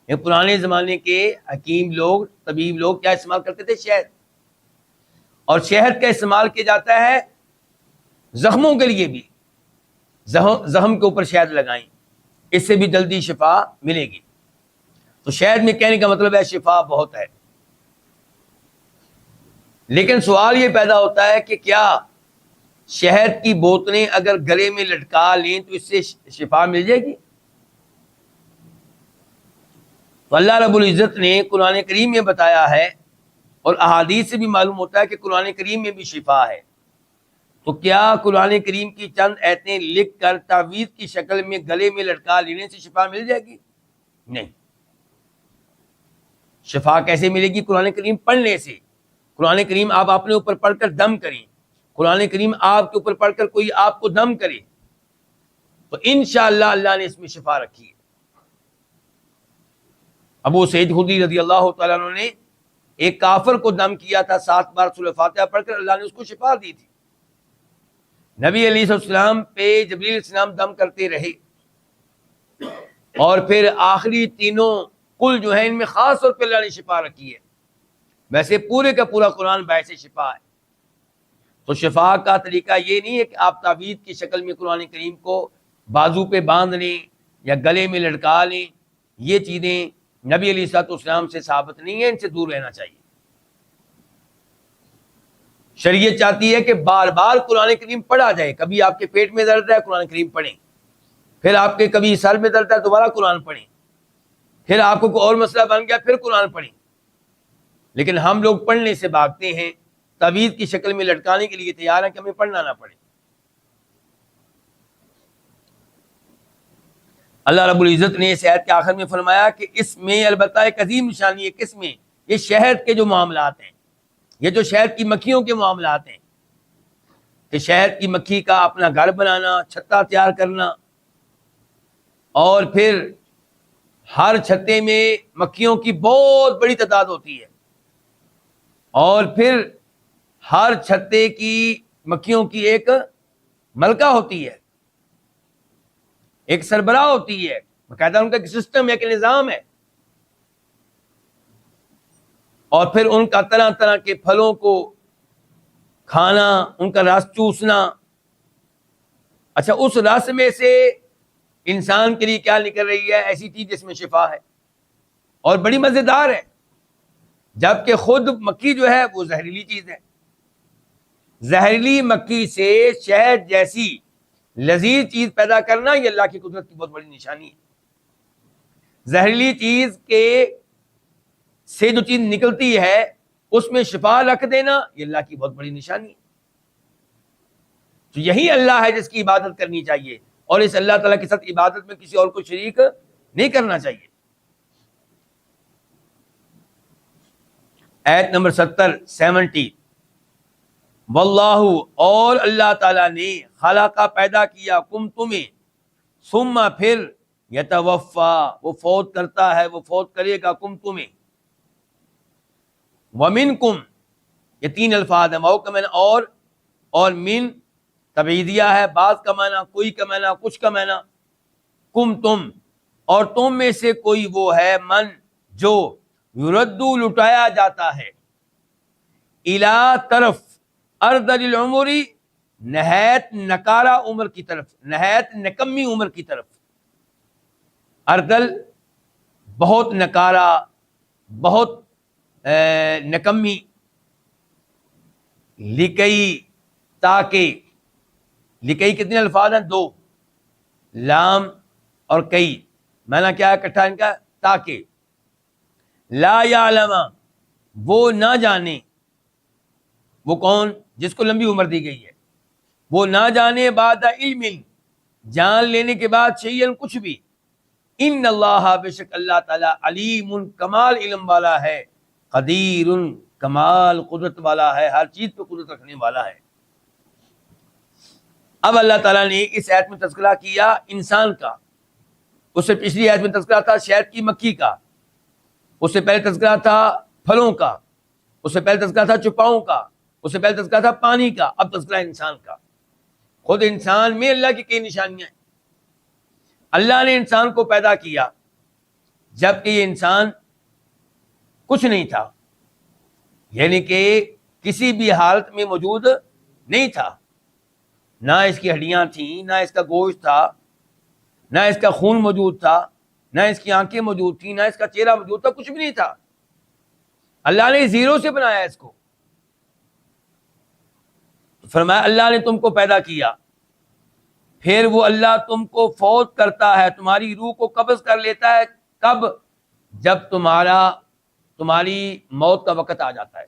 یہ پرانے زمانے کے حکیم لوگ، طبیب لوگ کیا استعمال کرتے تھے؟ شہد. اور شہد کا استعمال کیا جاتا ہے زخموں کے لیے بھی. زخم کے اوپر شہد لگائیں، اس سے بھی جلدی شفا ملے گی. تو شہد میں کہنے کا مطلب ہے شفا بہت ہے. لیکن سوال یہ پیدا ہوتا ہے کہ کیا شہد کی بوتلیں اگر گلے میں لٹکا لیں تو اس سے شفا مل جائے گی؟ تو اللہ رب العزت نے قرآن کریم میں بتایا ہے، اور احادیث سے بھی معلوم ہوتا ہے کہ قرآن کریم میں بھی شفا ہے. تو کیا قرآن کریم کی چند آیتیں لکھ کر تعویذ کی شکل میں گلے میں لٹکا لینے سے شفا مل جائے گی؟ نہیں. شفا کیسے ملے گی؟ قرآن کریم پڑھنے سے. قرآن کریم آپ اپنے اوپر پڑھ کر دم کریں، قرآن کریم آپ کے اوپر پڑھ کر کوئی آپ کو دم کرے، تو انشاءاللہ اللہ نے اس میں شفا رکھی ہے. ابو سعید خدری رضی اللہ تعالیٰ عنہ نے ایک کافر کو دم کیا تھا، 7 بار سورہ فاتحہ پڑھ کر اللہ نے اس کو شفا دی تھی. نبی علیہ السلام پہ جبریل علیہ السلام دم کرتے رہے، اور پھر آخری تینوں کل جو ہیں ان میں خاص طور پہ اللہ نے شفا رکھی ہے. ویسے پورے کا پورا قرآن باعث شفا ہے. تو شفا کا طریقہ یہ نہیں ہے کہ آپ تعویذ کی شکل میں قرآن کریم کو بازو پہ باندھ لیں یا گلے میں لٹکا لیں. یہ چیزیں نبی علیہ السلام سے ثابت نہیں ہے، ان سے دور رہنا چاہیے. شریعت چاہتی ہے کہ بار بار قرآن کریم پڑھا جائے. کبھی آپ کے پیٹ میں درد ہے قرآن کریم پڑھیں، پھر آپ کے کبھی سر میں درد ہے دوبارہ قرآن پڑھیں، پھر آپ کو کوئی اور مسئلہ بن گیا پھر قرآن پڑھیں. لیکن ہم لوگ پڑھنے سے بھاگتے ہیں، تعویذ کی شکل میں لٹکانے کے لیے تیار ہیں کہ ہمیں پڑھنا نہ پڑے. اللہ رب العزت نے اس آیت کے آخر میں فرمایا کہ اس میں البتہ ایک عظیم نشانی ہے. کس میں؟ یہ شہد کے جو معاملات ہیں، یہ جو شہد کی مکھیوں کے معاملات ہیں، کہ شہد کی مکھی کا اپنا گھر بنانا، چھتا تیار کرنا، اور پھر ہر چھتے میں مکھیوں کی بہت بڑی تعداد ہوتی ہے، اور پھر ہر چھتے کی مکھیوں کی ایک ملکہ ہوتی ہے، ایک سربراہ ہوتی ہے، باقاعدہ ان کا ایک سسٹم ہے، ایک نظام ہے. اور پھر ان کا طرح طرح کے پھلوں کو کھانا، ان کا رس چوسنا. اچھا، اس رس میں سے انسان کے لیے کیا نکل رہی ہے؟ ایسی چیز جس میں شفا ہے اور بڑی مزیدار ہے، جبکہ خود مکھی جو ہے وہ زہریلی چیز ہے. زہریلی مکھی سے شہد جیسی لذیذ چیز پیدا کرنا یہ اللہ کی قدرت کی بہت بڑی نشانی ہے. زہریلی چیز کے سے جو چیز نکلتی ہے اس میں شفا رکھ دینا یہ اللہ کی بہت بڑی نشانی ہے. تو یہی اللہ ہے جس کی عبادت کرنی چاہیے، اور اس اللہ تعالیٰ کے ساتھ عبادت میں کسی اور کو شریک نہیں کرنا چاہیے. آیت نمبر 70 واللہ اور اللہ تعالیٰ نے خلقہ پیدا کیا کم تمہیں ثم پھر یتوفا وہ فوت کرتا ہے، وہ فوت کرے گا کم تمہیں، ومنکم یہ تین الفاظ ہیں، مؤ کا معنی اور من تبعیدیہ ہے، بعض کا معنی کوئی کا معنی کچھ کا معنی، کم تم اور تم میں سے کوئی وہ ہے من جو یردو لٹایا جاتا ہے، الا طرف اردل العمری نہایت نکارہ عمر کی طرف، نہایت نکمی عمر کی طرف، اردل بہت نکارہ، بہت نکمی، لکئی تاکہ، لکئی کتنے الفاظ ہیں؟ دو، لام اور کئی، معنی کیا ہے اکٹھا ان کا؟ تاکہ، لا یعلم وہ نہ جانے، وہ کون؟ جس کو لمبی عمر دی گئی ہے، وہ نہ جانے بعد علم، جان لینے کے بعد شیئن کچھ بھی، ان اللہ بے شک اللہ تعالی علیم کمال علم والا ہے، قدیر کمال قدرت والا ہے، ہر چیز پہ قدرت رکھنے والا ہے۔ اب اللہ تعالیٰ نے اس آیت میں تذکرہ کیا انسان کا، اس سے پچھلی آیت میں تذکرہ تھا شہد کی مکھی کا، اس سے پہلے تذکرہ تھا پھلوں کا، اس سے پہلے تذکرہ تھا چوپاؤں کا، اس سے پہلے تذکرہ تھا پانی کا، اب تذکرہ انسان کا۔ خود انسان میں اللہ کی کئی نشانیاں ہیں۔ اللہ نے انسان کو پیدا کیا جبکہ یہ انسان کچھ نہیں تھا، یعنی کہ کسی بھی حالت میں موجود نہیں تھا، نہ اس کی ہڈیاں تھیں، نہ اس کا گوشت تھا، نہ اس کا خون موجود تھا، نہ اس کی آنکھیں موجود تھیں، نہ اس کا چہرہ موجود تھا، کچھ بھی نہیں تھا۔ اللہ نے زیرو سے بنایا اس کو، فرمایا اللہ نے تم کو پیدا کیا، پھر وہ اللہ تم کو فوت کرتا ہے، تمہاری روح کو قبض کر لیتا ہے، کب؟ جب تمہاری موت کا وقت آ جاتا ہے۔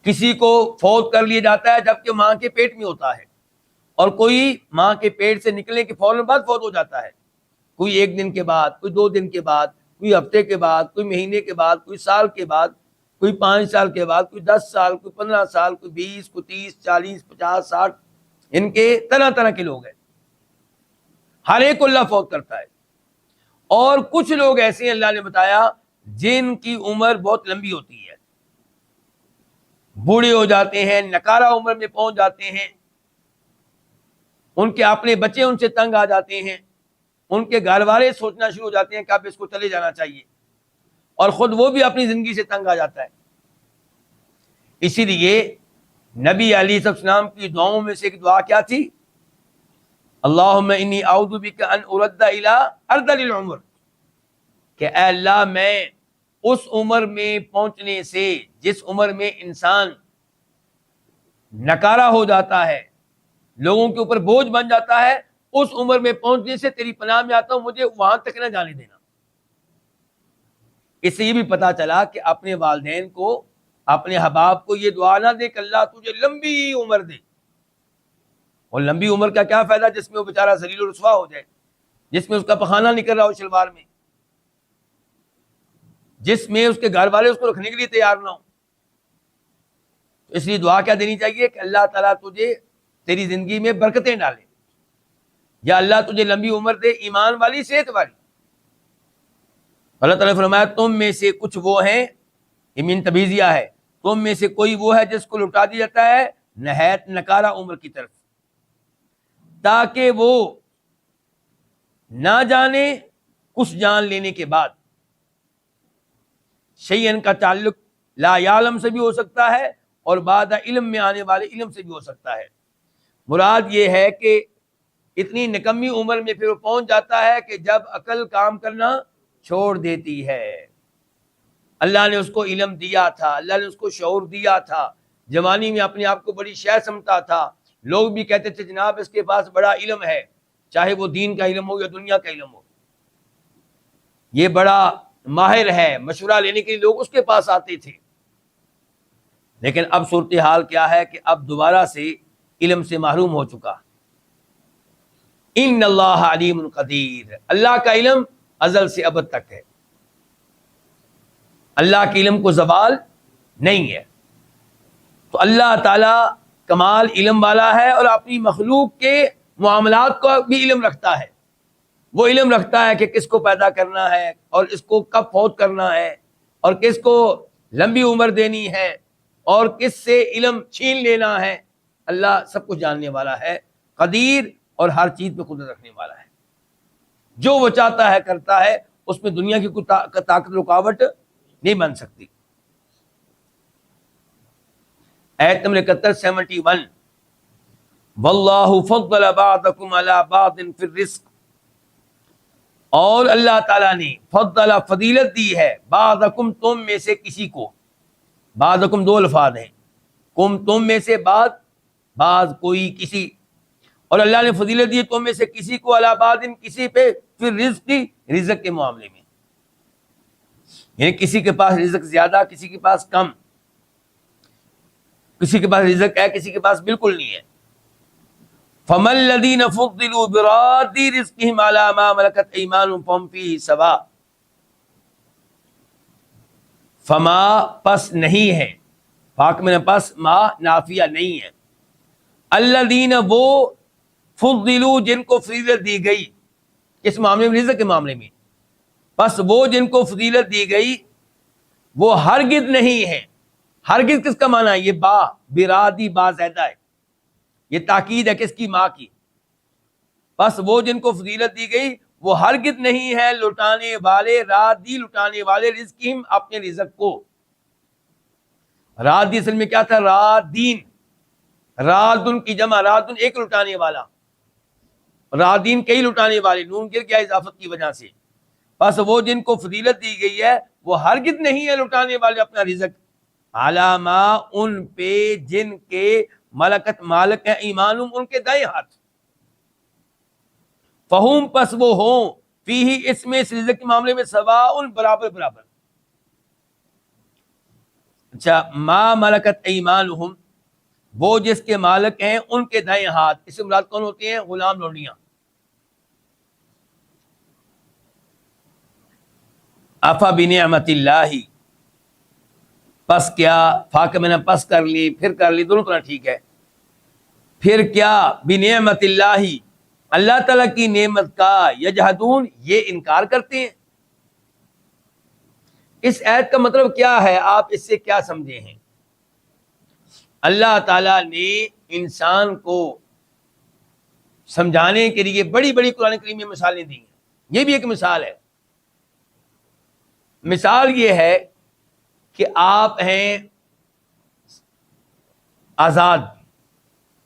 کسی کو فوت کر لیا جاتا ہے جبکہ ماں کے پیٹ میں ہوتا ہے، اور کوئی ماں کے پیٹ سے نکلنے کے فوراً بعد فوت ہو جاتا ہے، کوئی 1 دن کے بعد، کوئی 2 دن کے بعد، کوئی ہفتے کے بعد، کوئی مہینے کے بعد، کوئی سال کے بعد، کوئی 5 سال کے بعد، کوئی 10 سال، کوئی 15 سال، کوئی 20، کوئی 30، 40، 50، 60، ان کے طرح طرح کے لوگ ہیں، ہر ایک کو اللہ فوت کرتا ہے۔ اور کچھ لوگ ایسے ہیں اللہ نے بتایا جن کی عمر بہت لمبی ہوتی ہے، بوڑھے ہو جاتے ہیں، نکارہ عمر میں پہنچ جاتے ہیں، ان کے اپنے بچے ان سے تنگ آ جاتے ہیں، ان کے گھر والے سوچنا شروع ہو جاتے ہیں کہ اب اس کو چلے جانا چاہیے، اور خود وہ بھی اپنی زندگی سے تنگ آ جاتا ہے۔ اسی لیے نبی علیہ السلام کی دعاؤں میں سے ایک دعا کیا تھی؟ اللہم انی اعوذ بک ان ارد الی ارذل العمر، کہ اے اللہ میں اس عمر میں پہنچنے سے جس عمر میں انسان نکارہ ہو جاتا ہے، لوگوں کے اوپر بوجھ بن جاتا ہے، اس عمر میں پہنچنے سے تیری پناہ میں آتا ہوں، مجھے وہاں تک نہ جانے دینا۔ اس سے یہ بھی پتا چلا کہ اپنے والدین کو، اپنے احباب کو یہ دعا نہ دے کہ اللہ تجھے لمبی عمر دے، اور لمبی عمر کا کیا فائدہ جس میں وہ بیچارہ ذلیل و رسوا ہو جائے، جس میں اس کا پخانہ نکل رہا ہو شلوار میں، جس میں اس کے گھر والے اس کو رکھنے کے لیے تیار نہ ہو۔ اس لیے دعا کیا دینی چاہیے کہ اللہ تعالیٰ تجھے تیری زندگی میں برکتیں ڈالے، یا اللہ تجھے لمبی عمر دے، ایمان والی، صحت والی۔ اللہ تعالیٰ نے فرمایا تم میں سے کچھ وہ ہیں، امین تبیزیہ ہے، تم میں سے کوئی وہ ہے جس کو لٹا دیا جاتا ہے نہایت نکارہ عمر کی طرف، تاکہ وہ نہ جانے کچھ جان لینے کے بعد۔ شیئن کا تعلق لا یعلم سے بھی ہو سکتا ہے اور بعد علم میں آنے والے علم سے بھی ہو سکتا ہے۔ مراد یہ ہے کہ اتنی نکمی عمر میں پھر وہ پہنچ جاتا ہے کہ جب عقل کام کرنا چھوڑ دیتی ہے۔ اللہ نے اس کو علم دیا تھا، اللہ نے اس کو شعور دیا تھا، جوانی میں اپنے آپ کو بڑی شے سمجھتا تھا، لوگ بھی کہتے تھے جناب اس کے پاس بڑا علم ہے، چاہے وہ دین کا علم ہو یا دنیا کا علم ہو، یہ بڑا ماہر ہے، مشورہ لینے کے لیے لوگ اس کے پاس آتے تھے۔ لیکن اب صورتحال کیا ہے کہ اب دوبارہ سے علم سے محروم ہو چکا۔ ان اللہ علیم قدیر، اللہ کا علم ازل سے ابد تک ہے، اللہ کے علم کو زوال نہیں ہے۔ تو اللہ تعالیٰ کمال علم والا ہے اور اپنی مخلوق کے معاملات کا بھی علم رکھتا ہے. وہ علم رکھتا ہے کہ کس کو پیدا کرنا ہے اور اس کو کب فوت کرنا ہے اور کس کو لمبی عمر دینی ہے اور کس سے علم چھین لینا ہے. اللہ سب کچھ جاننے والا ہے، قدیر اور ہر چیز پہ قدرت رکھنے والا ہے. جو وہ چاہتا ہے کرتا ہے، اس میں دنیا کی کوئی طاقت رکاوٹ نہیں بن سکتی. آیت نمبر 71 71 واللہ فضل بعضکم علی بعض فی الرزق، اور اللہ تعالیٰ نے فضل فضیلت دی ہے بعضکم تم میں سے کسی کو. بعضکم دو الفاظ ہیں، کم تم میں سے بعض کوئی کسی، اور اللہ نے فضیلت دی تم میں سے کسی کو علی بعض کسی پہ پھر رزق کے معاملے میں، یعنی کسی کے پاس رزق زیادہ، کسی کے پاس کم، کسی کے پاس رزق ہے کسی کے پاس بالکل نہیں ہے. فَمَا الَّذِينَ فُضِّلُوا بِرَادِّ رِزْقِهِمْ عَلَىٰ مَا مَلَكَتْ أَيْمَانُهُمْ فَهُمْ فِيهِ سَوَاءٌ. فما پس نہیں ہے، فاق میں پس ما نافیہ نہیں ہے. الذین وہ، فضلوا جن کو فضیلت دی گئی، کس معاملے میں؟ رزق کے معاملے میں. پس وہ جن کو فضیلت دی گئی وہ ہرگز نہیں ہے. ہرگز کس کا معنی ہے؟ یہ با برادی با زیادہ ہے، یہ تاکید ہے کس کی؟ ماں کی. پس وہ جن کو فضیلت دی گئی وہ ہرگز نہیں ہے لٹانے والے، رادی لٹانے والے، رزقہم اپنے رزق کو. رادی اصل میں کیا تھا؟ رادین، رادن کی جمع، رادن ایک لٹانے والا، رادین کئی لٹانے والے، نون گر گیا اضافت کی وجہ سے. پس وہ جن کو فضیلت دی گئی ہے وہ ہرگز نہیں ہے لٹانے والے اپنا رزق، علامہ ان پہ جن کے ملکت مالک ہے ایمانم ان کے دائیں ہاتھ. فہم پس وہ ہوں فیہ اس میں، اس رزق کے معاملے میں، سواء برابر برابر. اچھا، ما ملکت ایمانہم وہ جس کے مالک ہیں ان کے دائیں ہاتھ، اس سے مراد کون ہوتے ہیں؟ غلام لونڈیاں. افا بنعمت اللہ، پس کیا، فاقہ میں نے پس کر لی پھر کر لی، دونوں طرح ٹھیک ہے. پھر کیا، بنعمت اللہ اللہ تعالیٰ کی نعمت کا، یجحدون یہ انکار کرتے ہیں. اس آیت کا مطلب کیا ہے؟ آپ اس سے کیا سمجھے ہیں؟ اللہ تعالیٰ نے انسان کو سمجھانے کے لیے بڑی بڑی قرآن کریم میں مثالیں دی ہیں. یہ بھی ایک مثال ہے. مثال یہ ہے کہ آپ ہیں آزاد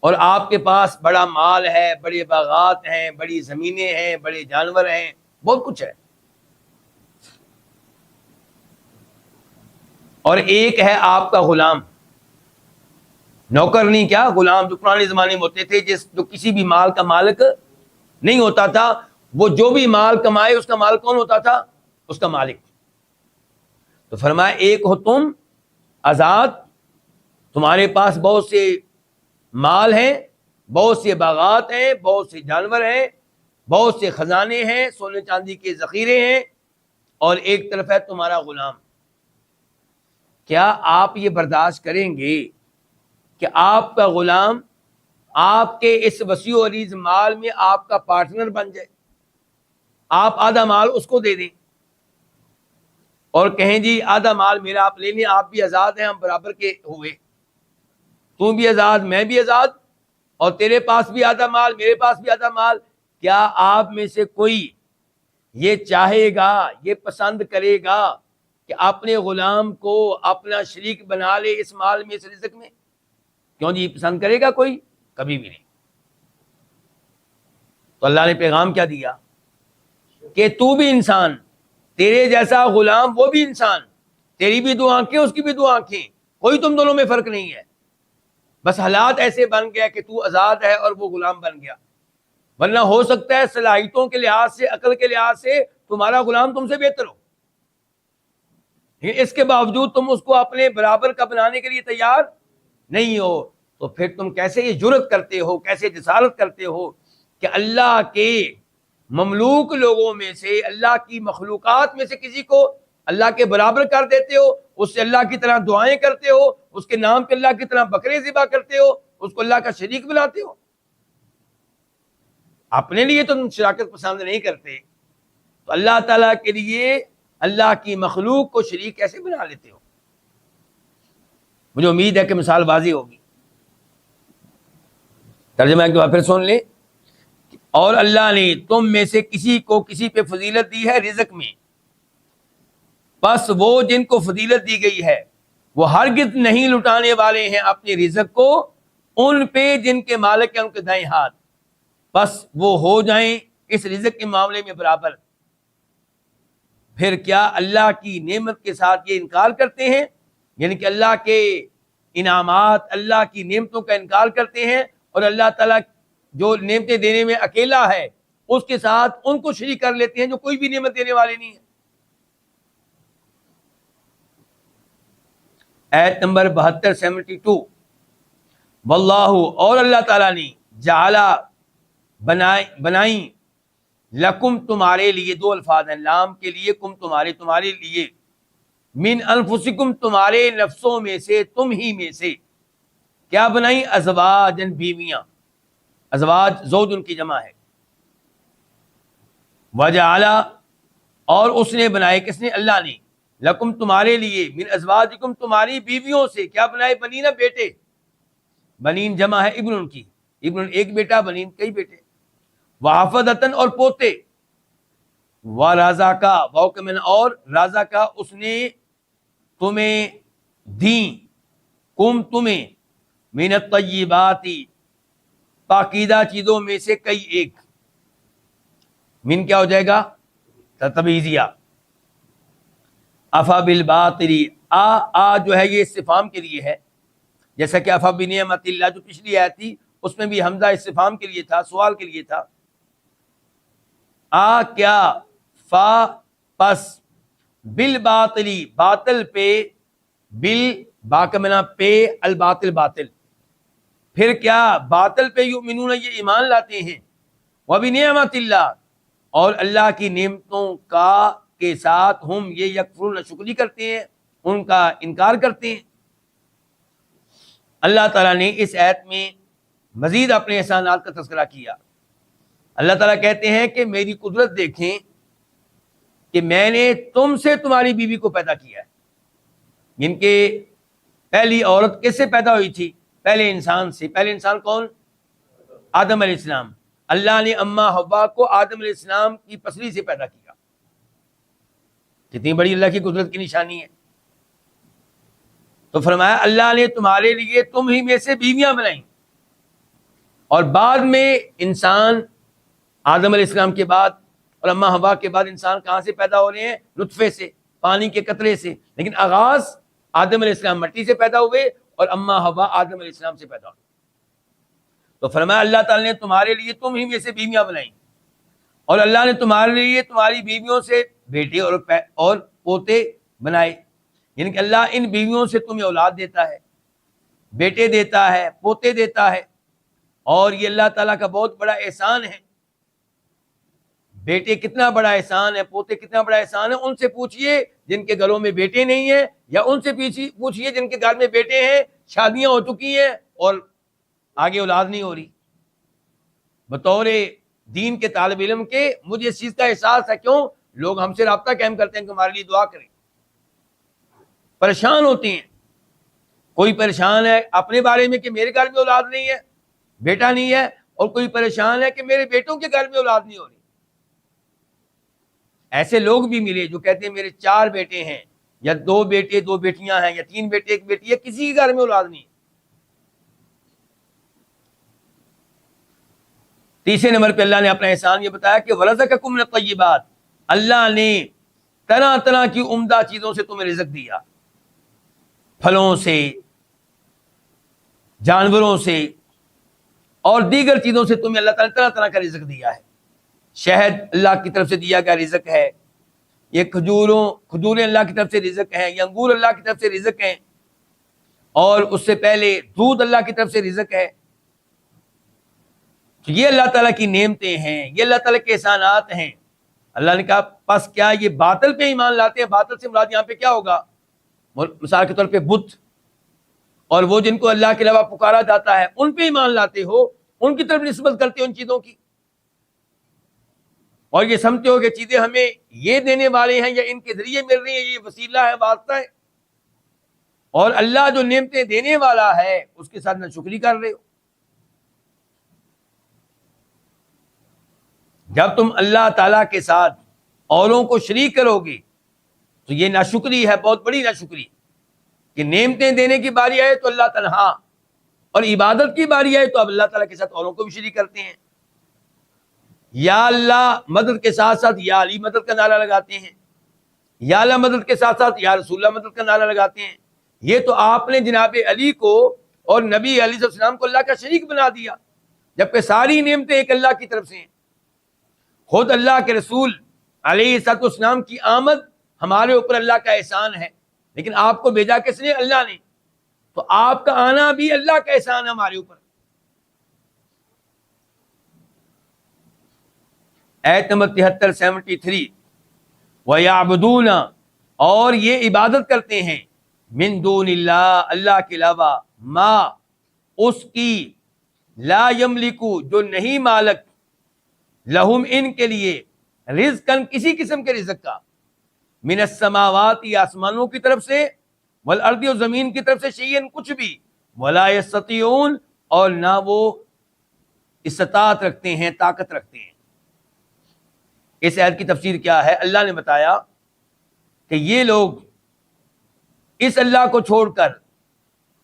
اور آپ کے پاس بڑا مال ہے، بڑے باغات ہیں، بڑی زمینیں ہیں، بڑے جانور ہیں، بہت کچھ ہے. اور ایک ہے آپ کا غلام، نوکر نہیں، کیا غلام، جو پرانے زمانے میں ہوتے تھے، جو کسی بھی مال کا مالک نہیں ہوتا تھا. وہ جو بھی مال کمائے اس کا مال کون ہوتا تھا؟ اس کا مالک. تو فرمایا ایک ہو تم آزاد، تمہارے پاس بہت سے مال ہیں، بہت سے باغات ہیں، بہت سے جانور ہیں، بہت سے خزانے ہیں، سونے چاندی کے ذخیرے ہیں، اور ایک طرف ہے تمہارا غلام. کیا آپ یہ برداشت کریں گے کہ آپ کا غلام آپ کے اس وسیع و عریض مال میں آپ کا پارٹنر بن جائے؟ آپ آدھا مال اس کو دے دیں اور کہیں جی آدھا مال میرا آپ لے لیں، آپ بھی آزاد ہیں، ہم برابر کے ہوئے، تو بھی آزاد میں بھی آزاد، اور تیرے پاس بھی آدھا مال میرے پاس بھی آدھا مال. کیا آپ میں سے کوئی یہ چاہے گا، یہ پسند کرے گا کہ اپنے غلام کو اپنا شریک بنا لے اس مال میں، اس رزق میں؟ کیوں جی پسند کرے گا کوئی؟ کبھی بھی نہیں. تو اللہ نے پیغام کیا دیا کہ تو بھی انسان، تیرے جیسا غلام وہ بھی انسان، تیری بھی دو آنکھیں اس کی بھی دو آنکھیں، کوئی تم دونوں میں فرق نہیں ہے. بس حالات ایسے بن گیا کہ تو آزاد ہے اور وہ غلام بن گیا، ورنہ ہو سکتا ہے صلاحیتوں کے لحاظ سے، عقل کے لحاظ سے تمہارا غلام تم سے بہتر ہو، لیکن اس کے باوجود تم اس کو اپنے برابر کا بنانے کے لیے تیار نہیں ہو. تو پھر تم کیسے یہ جرأت کرتے ہو، کیسے جسارت کرتے ہو کہ اللہ کے مملوک لوگوں میں سے، اللہ کی مخلوقات میں سے کسی کو اللہ کے برابر کر دیتے ہو، اس سے اللہ کی طرح دعائیں کرتے ہو، اس کے نام پہ اللہ کی طرح بکرے ذبح کرتے ہو، اس کو اللہ کا شریک بناتے ہو. اپنے لیے تو تم شراکت پسند نہیں کرتے، تو اللہ تعالیٰ کے لیے اللہ کی مخلوق کو شریک کیسے بنا لیتے ہو؟ مجھے امید ہے کہ مثال واضح ہوگی. ترجمہ ایک بار پھر سن لیں. اور اللہ نے تم میں سے کسی کو کسی پہ فضیلت دی ہے رزق میں، پس وہ جن کو فضیلت دی گئی ہے وہ ہرگز نہیں لٹانے والے ہیں اپنے رزق کو ان پہ جن کے مالک ہیں ان کے دائیں ہاتھ، بس وہ ہو جائیں اس رزق کے معاملے میں برابر. پھر کیا اللہ کی نعمت کے ساتھ یہ انکار کرتے ہیں؟ یعنی کہ اللہ کے انعامات، اللہ کی نعمتوں کا انکار کرتے ہیں، اور اللہ تعالیٰ جو نعمتیں دینے میں اکیلا ہے اس کے ساتھ ان کو شریک کر لیتے ہیں جو کوئی بھی نعمت دینے والے نہیں ہیں. آیت نمبر 72 واللہ، اور اللہ تعالیٰ نے جعلا بنائی لکم تمہارے لیے، دو الفاظ ہیں لام کے لیے، کم تمہارے لیے، من انفسکم تمہارے نفسوں میں سے، تم ہی میں سے کیا بنائی؟ ازواجن بیویاں، ازواج زوج ان کی جمع ہے. وجعلا، اور اس نے بنائے، کس نے؟ اللہ نے، لکم تمہارے لیے، من ازواجکم تمہاری بیویوں سے کیا بنائے؟ بنین، بیٹے. بنین جمع ہے ابن ان کی، ابن ایک بیٹا، بنین کئی بیٹے. وحفدتن، اور پوتے. ورزقا، واو کے معنی اور، رزقا اس نے تمہیں دیں، کم تمہیں، من الطیبات پاکیزہ چیزوں میں سے کئی ایک. من کیا ہو جائے گا؟ تبعیضیہ. افا بالباطل، آ جو ہے یہ استفہام کے لیے ہے، جیسا کہ افا بنعمت اللہ جو پچھلی آیت تھی اس میں بھی حمزہ استفہام کے لیے تھا، سوال کے لیے تھا. کیا، فا پس، بالباطل باطل پہ، بال با کا معنی پہ، الباطل باطل، پھر کیا باطل پہ یؤمنون یہ ایمان لاتے ہیں، وبنعمت اللہ اور اللہ کی نعمتوں کا کے ساتھ ہم یہ یکفرون ناشکری کرتے ہیں، ان کا انکار کرتے ہیں. اللہ تعالیٰ نے اس آیت میں مزید اپنے احسانات کا تذکرہ کیا. اللہ تعالیٰ کہتے ہیں کہ میری قدرت دیکھیں کہ میں نے تم سے تمہاری بیوی کو پیدا کیا ہے. جن کے پہلی عورت کس سے پیدا ہوئی تھی؟ پہلے انسان سے. پہلے انسان کون؟ آدم علیہ السلام. اللہ نے اماں حوا کو آدم علیہ السلام کی پسلی سے پیدا کیا. کتنی بڑی اللہ کی قدرت کی نشانی ہے. تو فرمایا اللہ نے تمہارے لیے تم ہی میں سے بیویاں بنائیں، اور بعد میں انسان آدم علیہ السلام کے بعد اور اماں حوا کے بعد انسان کہاں سے پیدا ہو رہے ہیں؟ نطفے سے، پانی کے قطرے سے. لیکن آغاز آدم علیہ السلام مٹی سے پیدا ہوئے اور اماں حوا آدم علیہ السلام سے پیدا ہوئے. تو فرمایا اللہ تعالیٰ نے تمہارے لیے تم ہی میں سے بیویاں بنائیں، اور اللہ نے تمہارے لیے تمہاری بیویوں سے بیٹے اور پوتے بنائے. یعنی کہ اللہ ان بیویوں سے تمہیں اولاد دیتا ہے، بیٹے دیتا ہے، پوتے دیتا ہے. اور یہ اللہ تعالیٰ کا بہت بڑا احسان ہے. بیٹے کتنا بڑا احسان ہے، پوتے کتنا بڑا احسان ہے. ان سے پوچھئے جن کے گھروں میں بیٹے نہیں ہیں، یا ان سے پوچھئے جن کے گھر میں بیٹے ہیں، شادیاں ہو چکی ہیں اور آگے اولاد نہیں ہو رہی. بطور دین کے طالب علم کے مجھے اس چیز کا احساس ہے. کیوں لوگ ہم سے رابطہ قائم کرتے ہیں کہ ہمارے لیے دعا کریں، پریشان ہوتے ہیں. کوئی پریشان ہے اپنے بارے میں کہ میرے گھر میں اولاد نہیں ہے، بیٹا نہیں ہے، اور کوئی پریشان ہے کہ میرے بیٹوں کے گھر میں اولاد نہیں ہو رہی. ایسے لوگ بھی ملے جو کہتے ہیں میرے 4 بیٹے ہیں، یا 2 بیٹے 2 بیٹیاں ہیں، یا 3 بیٹے 1 بیٹی ہے، کسی کے گھر میں اولاد نہیں ہے. تیسرے نمبر پہ اللہ نے اپنا احسان یہ بتایا کہ وَرَزَقَكُم مِّنَ الطَّيِّبَاتِ، اللہ نے طرح طرح کی عمدہ چیزوں سے تمہیں رزق دیا، پھلوں سے، جانوروں سے، اور دیگر چیزوں سے تمہیں اللہ تعالیٰ نے طرح طرح کا رزق دیا ہے. شہد اللہ کی طرف سے دیا گیا رزق ہے، یہ کھجوریں اللہ کی طرف سے رزق ہیں، یہ انگور اللہ کی طرف سے رزق ہیں، اور اس سے پہلے دودھ اللہ کی طرف سے رزق ہے. تو یہ اللہ تعالیٰ کی نعمتیں ہیں، یہ اللہ تعالیٰ کے احسانات ہیں. اللہ نے کہا پس کیا یہ باطل پہ ایمان لاتے ہیں؟ باطل سے مراد یہاں پہ کیا ہوگا؟ مثال کے طور پہ بت. اور وہ جن کو اللہ کے علاوہ پکارا جاتا ہے ان پہ ایمان لاتے ہو، ان کی طرف نسبت کرتے ہو ان چیزوں کی، اور یہ سمجھتے ہو کہ چیزیں ہمیں یہ دینے والے ہیں یا ان کے ذریعے مل رہی ہیں، یہ وسیلہ ہے، واسطہ ہے، اور اللہ جو نعمتیں دینے والا ہے اس کے ساتھ ناشکری کر رہے ہو۔ جب تم اللہ تعالیٰ کے ساتھ اوروں کو شریک کرو گے تو یہ ناشکری ہے، بہت بڑی ناشکری، کہ نعمتیں دینے کی باری آئے تو اللہ تنہا، اور عبادت کی باری آئے تو اب اللہ تعالیٰ کے ساتھ اوروں کو بھی شریک کرتے ہیں۔ یا اللہ مدد کے ساتھ ساتھ یا علی مدد کا نعرہ لگاتے ہیں، یا اللہ مدد کے ساتھ ساتھ یا رسول اللہ مدد کا نعرہ لگاتے ہیں۔ یہ تو آپ نے جناب علی کو اور نبی علیہ السلام کو اللہ کا شریک بنا دیا، جبکہ ساری نعمتیں ایک اللہ کی طرف سے ہیں۔ خود اللہ کے رسول علیہ السلام کی آمد ہمارے اوپر اللہ کا احسان ہے، لیکن آپ کو بھیجا کس نے؟ اللہ نے، تو آپ کا آنا بھی اللہ کا احسان ہے ہمارے اوپر۔ آیت نمبر 73 73 وَيَعْبُدُونَ، اور یہ عبادت کرتے ہیں، من دون اللہ، اللہ کے علاوہ، ما، اس کی، لا یملکو، جو نہیں مالک، لہم، ان کے لیے، رزقاً، کسی قسم کے رزق کا، من السماوات، آسمانوں کی طرف سے، والارض، اور زمین کی طرف سے، شیئن، کچھ بھی، ولا یستطیعون، اور نہ وہ استطاعت رکھتے ہیں، طاقت رکھتے ہیں۔ اس آیت کی تفسیر کیا ہے؟ اللہ نے بتایا کہ یہ لوگ اس اللہ کو چھوڑ کر،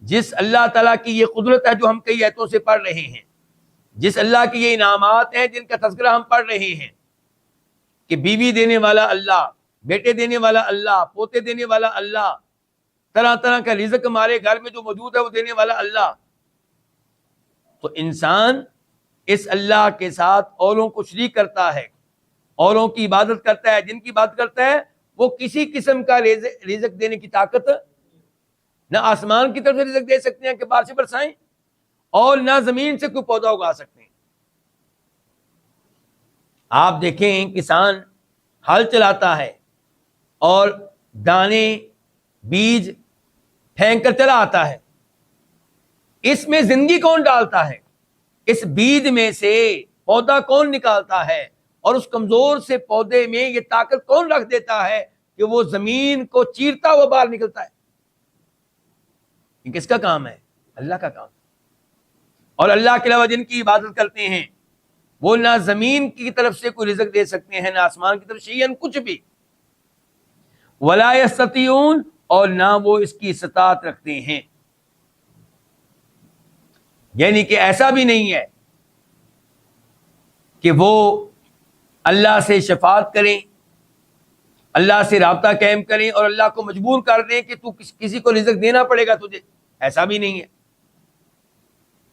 جس اللہ تعالیٰ کی یہ قدرت ہے جو ہم کئی آیتوں سے پڑھ رہے ہیں، جس اللہ کی یہ انعامات ہیں جن کا تذکرہ ہم پڑھ رہے ہیں، کہ بیوی دینے والا اللہ، بیٹے دینے والا اللہ، پوتے دینے والا اللہ، طرح طرح کا رزق ہمارے گھر میں جو موجود ہے وہ دینے والا اللہ، تو انسان اس اللہ کے ساتھ اوروں کو شریک کرتا ہے، اوروں کی عبادت کرتا ہے، جن کی عبادت کرتا ہے وہ کسی قسم کا رزق دینے کی طاقت، نہ آسمان کی طرف سے رزق دے سکتے ہیں کہ بارشیں برسائیں، اور نہ زمین سے کوئی پودا اگا سکتے ہیں۔ آپ دیکھیں کسان ہل چلاتا ہے اور دانے، بیج پھینک کر چلا آتا ہے، اس میں زندگی کون ڈالتا ہے؟ اس بیج میں سے پودا کون نکالتا ہے؟ اور اس کمزور سے پودے میں یہ طاقت کون رکھ دیتا ہے کہ وہ زمین کو چیرتا ہوا باہر نکلتا ہے؟ یہ کس کا کام ہے؟ اللہ کا کام۔ اور اللہ کے علاوہ جن کی عبادت کرتے ہیں وہ نہ زمین کی طرف سے کوئی رزق دے سکتے ہیں، نہ آسمان کی طرف شیئن، کچھ بھی، ولا یستطیعون، اور نہ وہ اس کی استطاعت رکھتے ہیں۔ یعنی کہ ایسا بھی نہیں ہے کہ وہ اللہ سے شفاعت کریں، اللہ سے رابطہ قائم کریں اور اللہ کو مجبور کر دیں کہ تو کسی کو رزق دینا پڑے گا تجھے، ایسا بھی نہیں ہے۔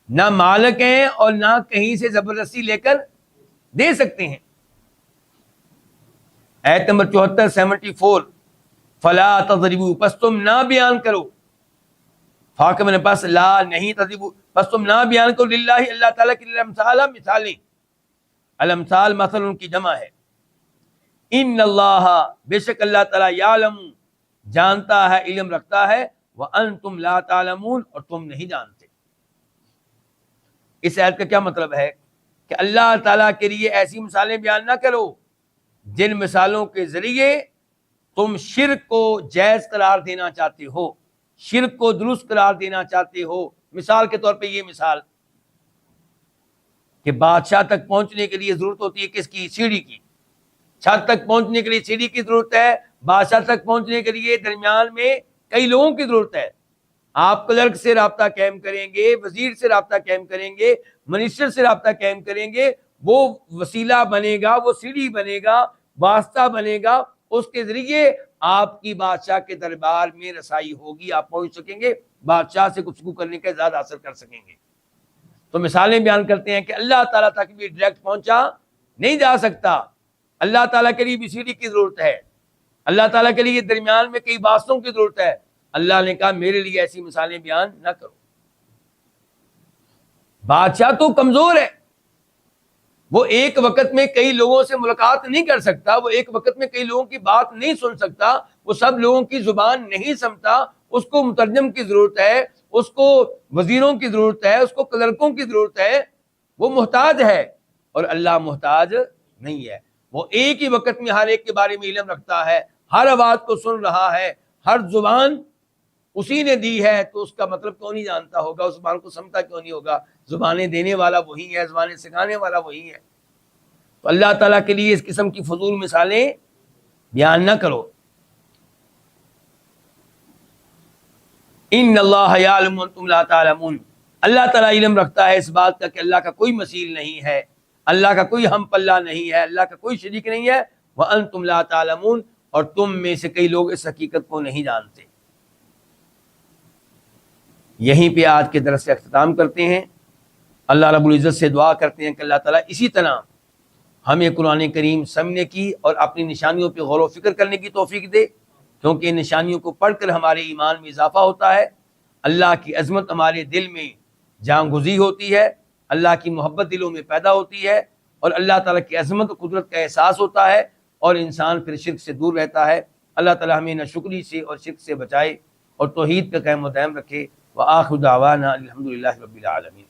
نہ مالک ہیں اور نہ کہیں سے زبردستی لے کر دے سکتے ہیں۔ آیت نمبر 74 74 فلا تضربوا، پس تم نہ بیان کرو، فاقہ میں نے پاس لا نہیں تضربوا، پس تم نہ بیان کرو، للہ، اللہ تعالیٰ کے لیے، امثال، مثالیں، الامثال مثل ان کی جمع ہے، ان اللہ، بے شک اللہ تعالیٰ، یعلم، جانتا ہے، علم رکھتا ہے، وانتم لا تعلمون، اور تم نہیں جانتے۔ اس آیت کا کیا مطلب ہے؟ کہ اللہ تعالیٰ کے لیے ایسی مثالیں بیان نہ کرو جن مثالوں کے ذریعے تم شرک کو جائز قرار دینا چاہتے ہو، شرک کو درست قرار دینا چاہتے ہو۔ مثال کے طور پہ یہ مثال کہ بادشاہ تک پہنچنے کے لیے ضرورت ہوتی ہے کس کی؟ سیڑھی کی۔ چھت تک پہنچنے کے لیے سیڑھی کی ضرورت ہے، بادشاہ تک پہنچنے کے لیے درمیان میں کئی لوگوں کی ضرورت ہے۔ آپ کلرک سے رابطہ قائم کریں گے، وزیر سے رابطہ قائم کریں گے، منسٹر سے رابطہ قائم کریں گے، وہ وسیلہ بنے گا، وہ سیڑھی بنے گا، واسطہ بنے گا، اس کے ذریعے آپ کی بادشاہ کے دربار میں رسائی ہوگی، آپ پہنچ سکیں گے، بادشاہ سے گفتگو کرنے کا اعزاز حاصل کر سکیں گے۔ تو مثالیں بیان کرتے ہیں کہ اللہ تعالیٰ تک بھی ڈائریکٹ پہنچا نہیں جا سکتا، اللہ تعالیٰ کے لیے بھی سیڑھی کی ضرورت ہے، اللہ تعالیٰ کے لیے درمیان میں کئی واسطوں کی ضرورت ہے۔ اللہ نے کہا میرے لیے ایسی مثالیں بیان نہ کرو۔ بادشاہ تو کمزور ہے، وہ ایک وقت میں کئی لوگوں سے ملاقات نہیں کر سکتا، وہ ایک وقت میں کئی لوگوں کی بات نہیں سن سکتا، وہ سب لوگوں کی زبان نہیں سمجھتا، اس کو مترجم کی ضرورت ہے، اس کو وزیروں کی ضرورت ہے، اس کو کلرکوں کی ضرورت ہے، وہ محتاج ہے، اور اللہ محتاج نہیں ہے۔ وہ ایک ہی وقت میں ہر ایک کے بارے میں علم رکھتا ہے، ہر آواز کو سن رہا ہے، ہر زبان اسی نے دی ہے، تو اس کا مطلب کیوں نہیں جانتا ہوگا، اس زبان کو سمجھتا کیوں نہیں ہوگا؟ زبانیں دینے والا وہی ہے، زبانیں سکھانے والا وہی ہے۔ تو اللہ تعالیٰ کے لیے اس قسم کی فضول مثالیں بیان نہ کرو۔ ان اللہ یعلم وانتم لا تعلمون، اللہ تعالیٰ علم رکھتا ہے اس بات کا کہ اللہ کا کوئی مثیل نہیں ہے، اللہ کا کوئی ہم پلہ نہیں ہے، اللہ کا کوئی شریک نہیں ہے، وانتم لا تعلمون، اور تم میں سے کئی لوگ اس حقیقت کو نہیں جانتے۔ یہیں پہ آج کے درس سے اختتام کرتے ہیں۔ اللہ رب العزت سے دعا کرتے ہیں کہ اللہ تعالیٰ اسی طرح ہمیں قرآن کریم سمجھنے کی اور اپنی نشانیوں پہ غور و فکر کرنے کی توفیق دے، کیونکہ ان نشانیوں کو پڑھ کر ہمارے ایمان میں اضافہ ہوتا ہے، اللہ کی عظمت ہمارے دل میں جانگزی ہوتی ہے، اللہ کی محبت دلوں میں پیدا ہوتی ہے، اور اللہ تعالیٰ کی عظمت و قدرت کا احساس ہوتا ہے، اور انسان پھر شرک سے دور رہتا ہے۔ اللہ تعالیٰ ہمیں ناشکری سے اور شرک سے بچائے اور توحید کا قائم و دائم رکھے۔ وآخر دعوانا الحمدللہ رب العالمین۔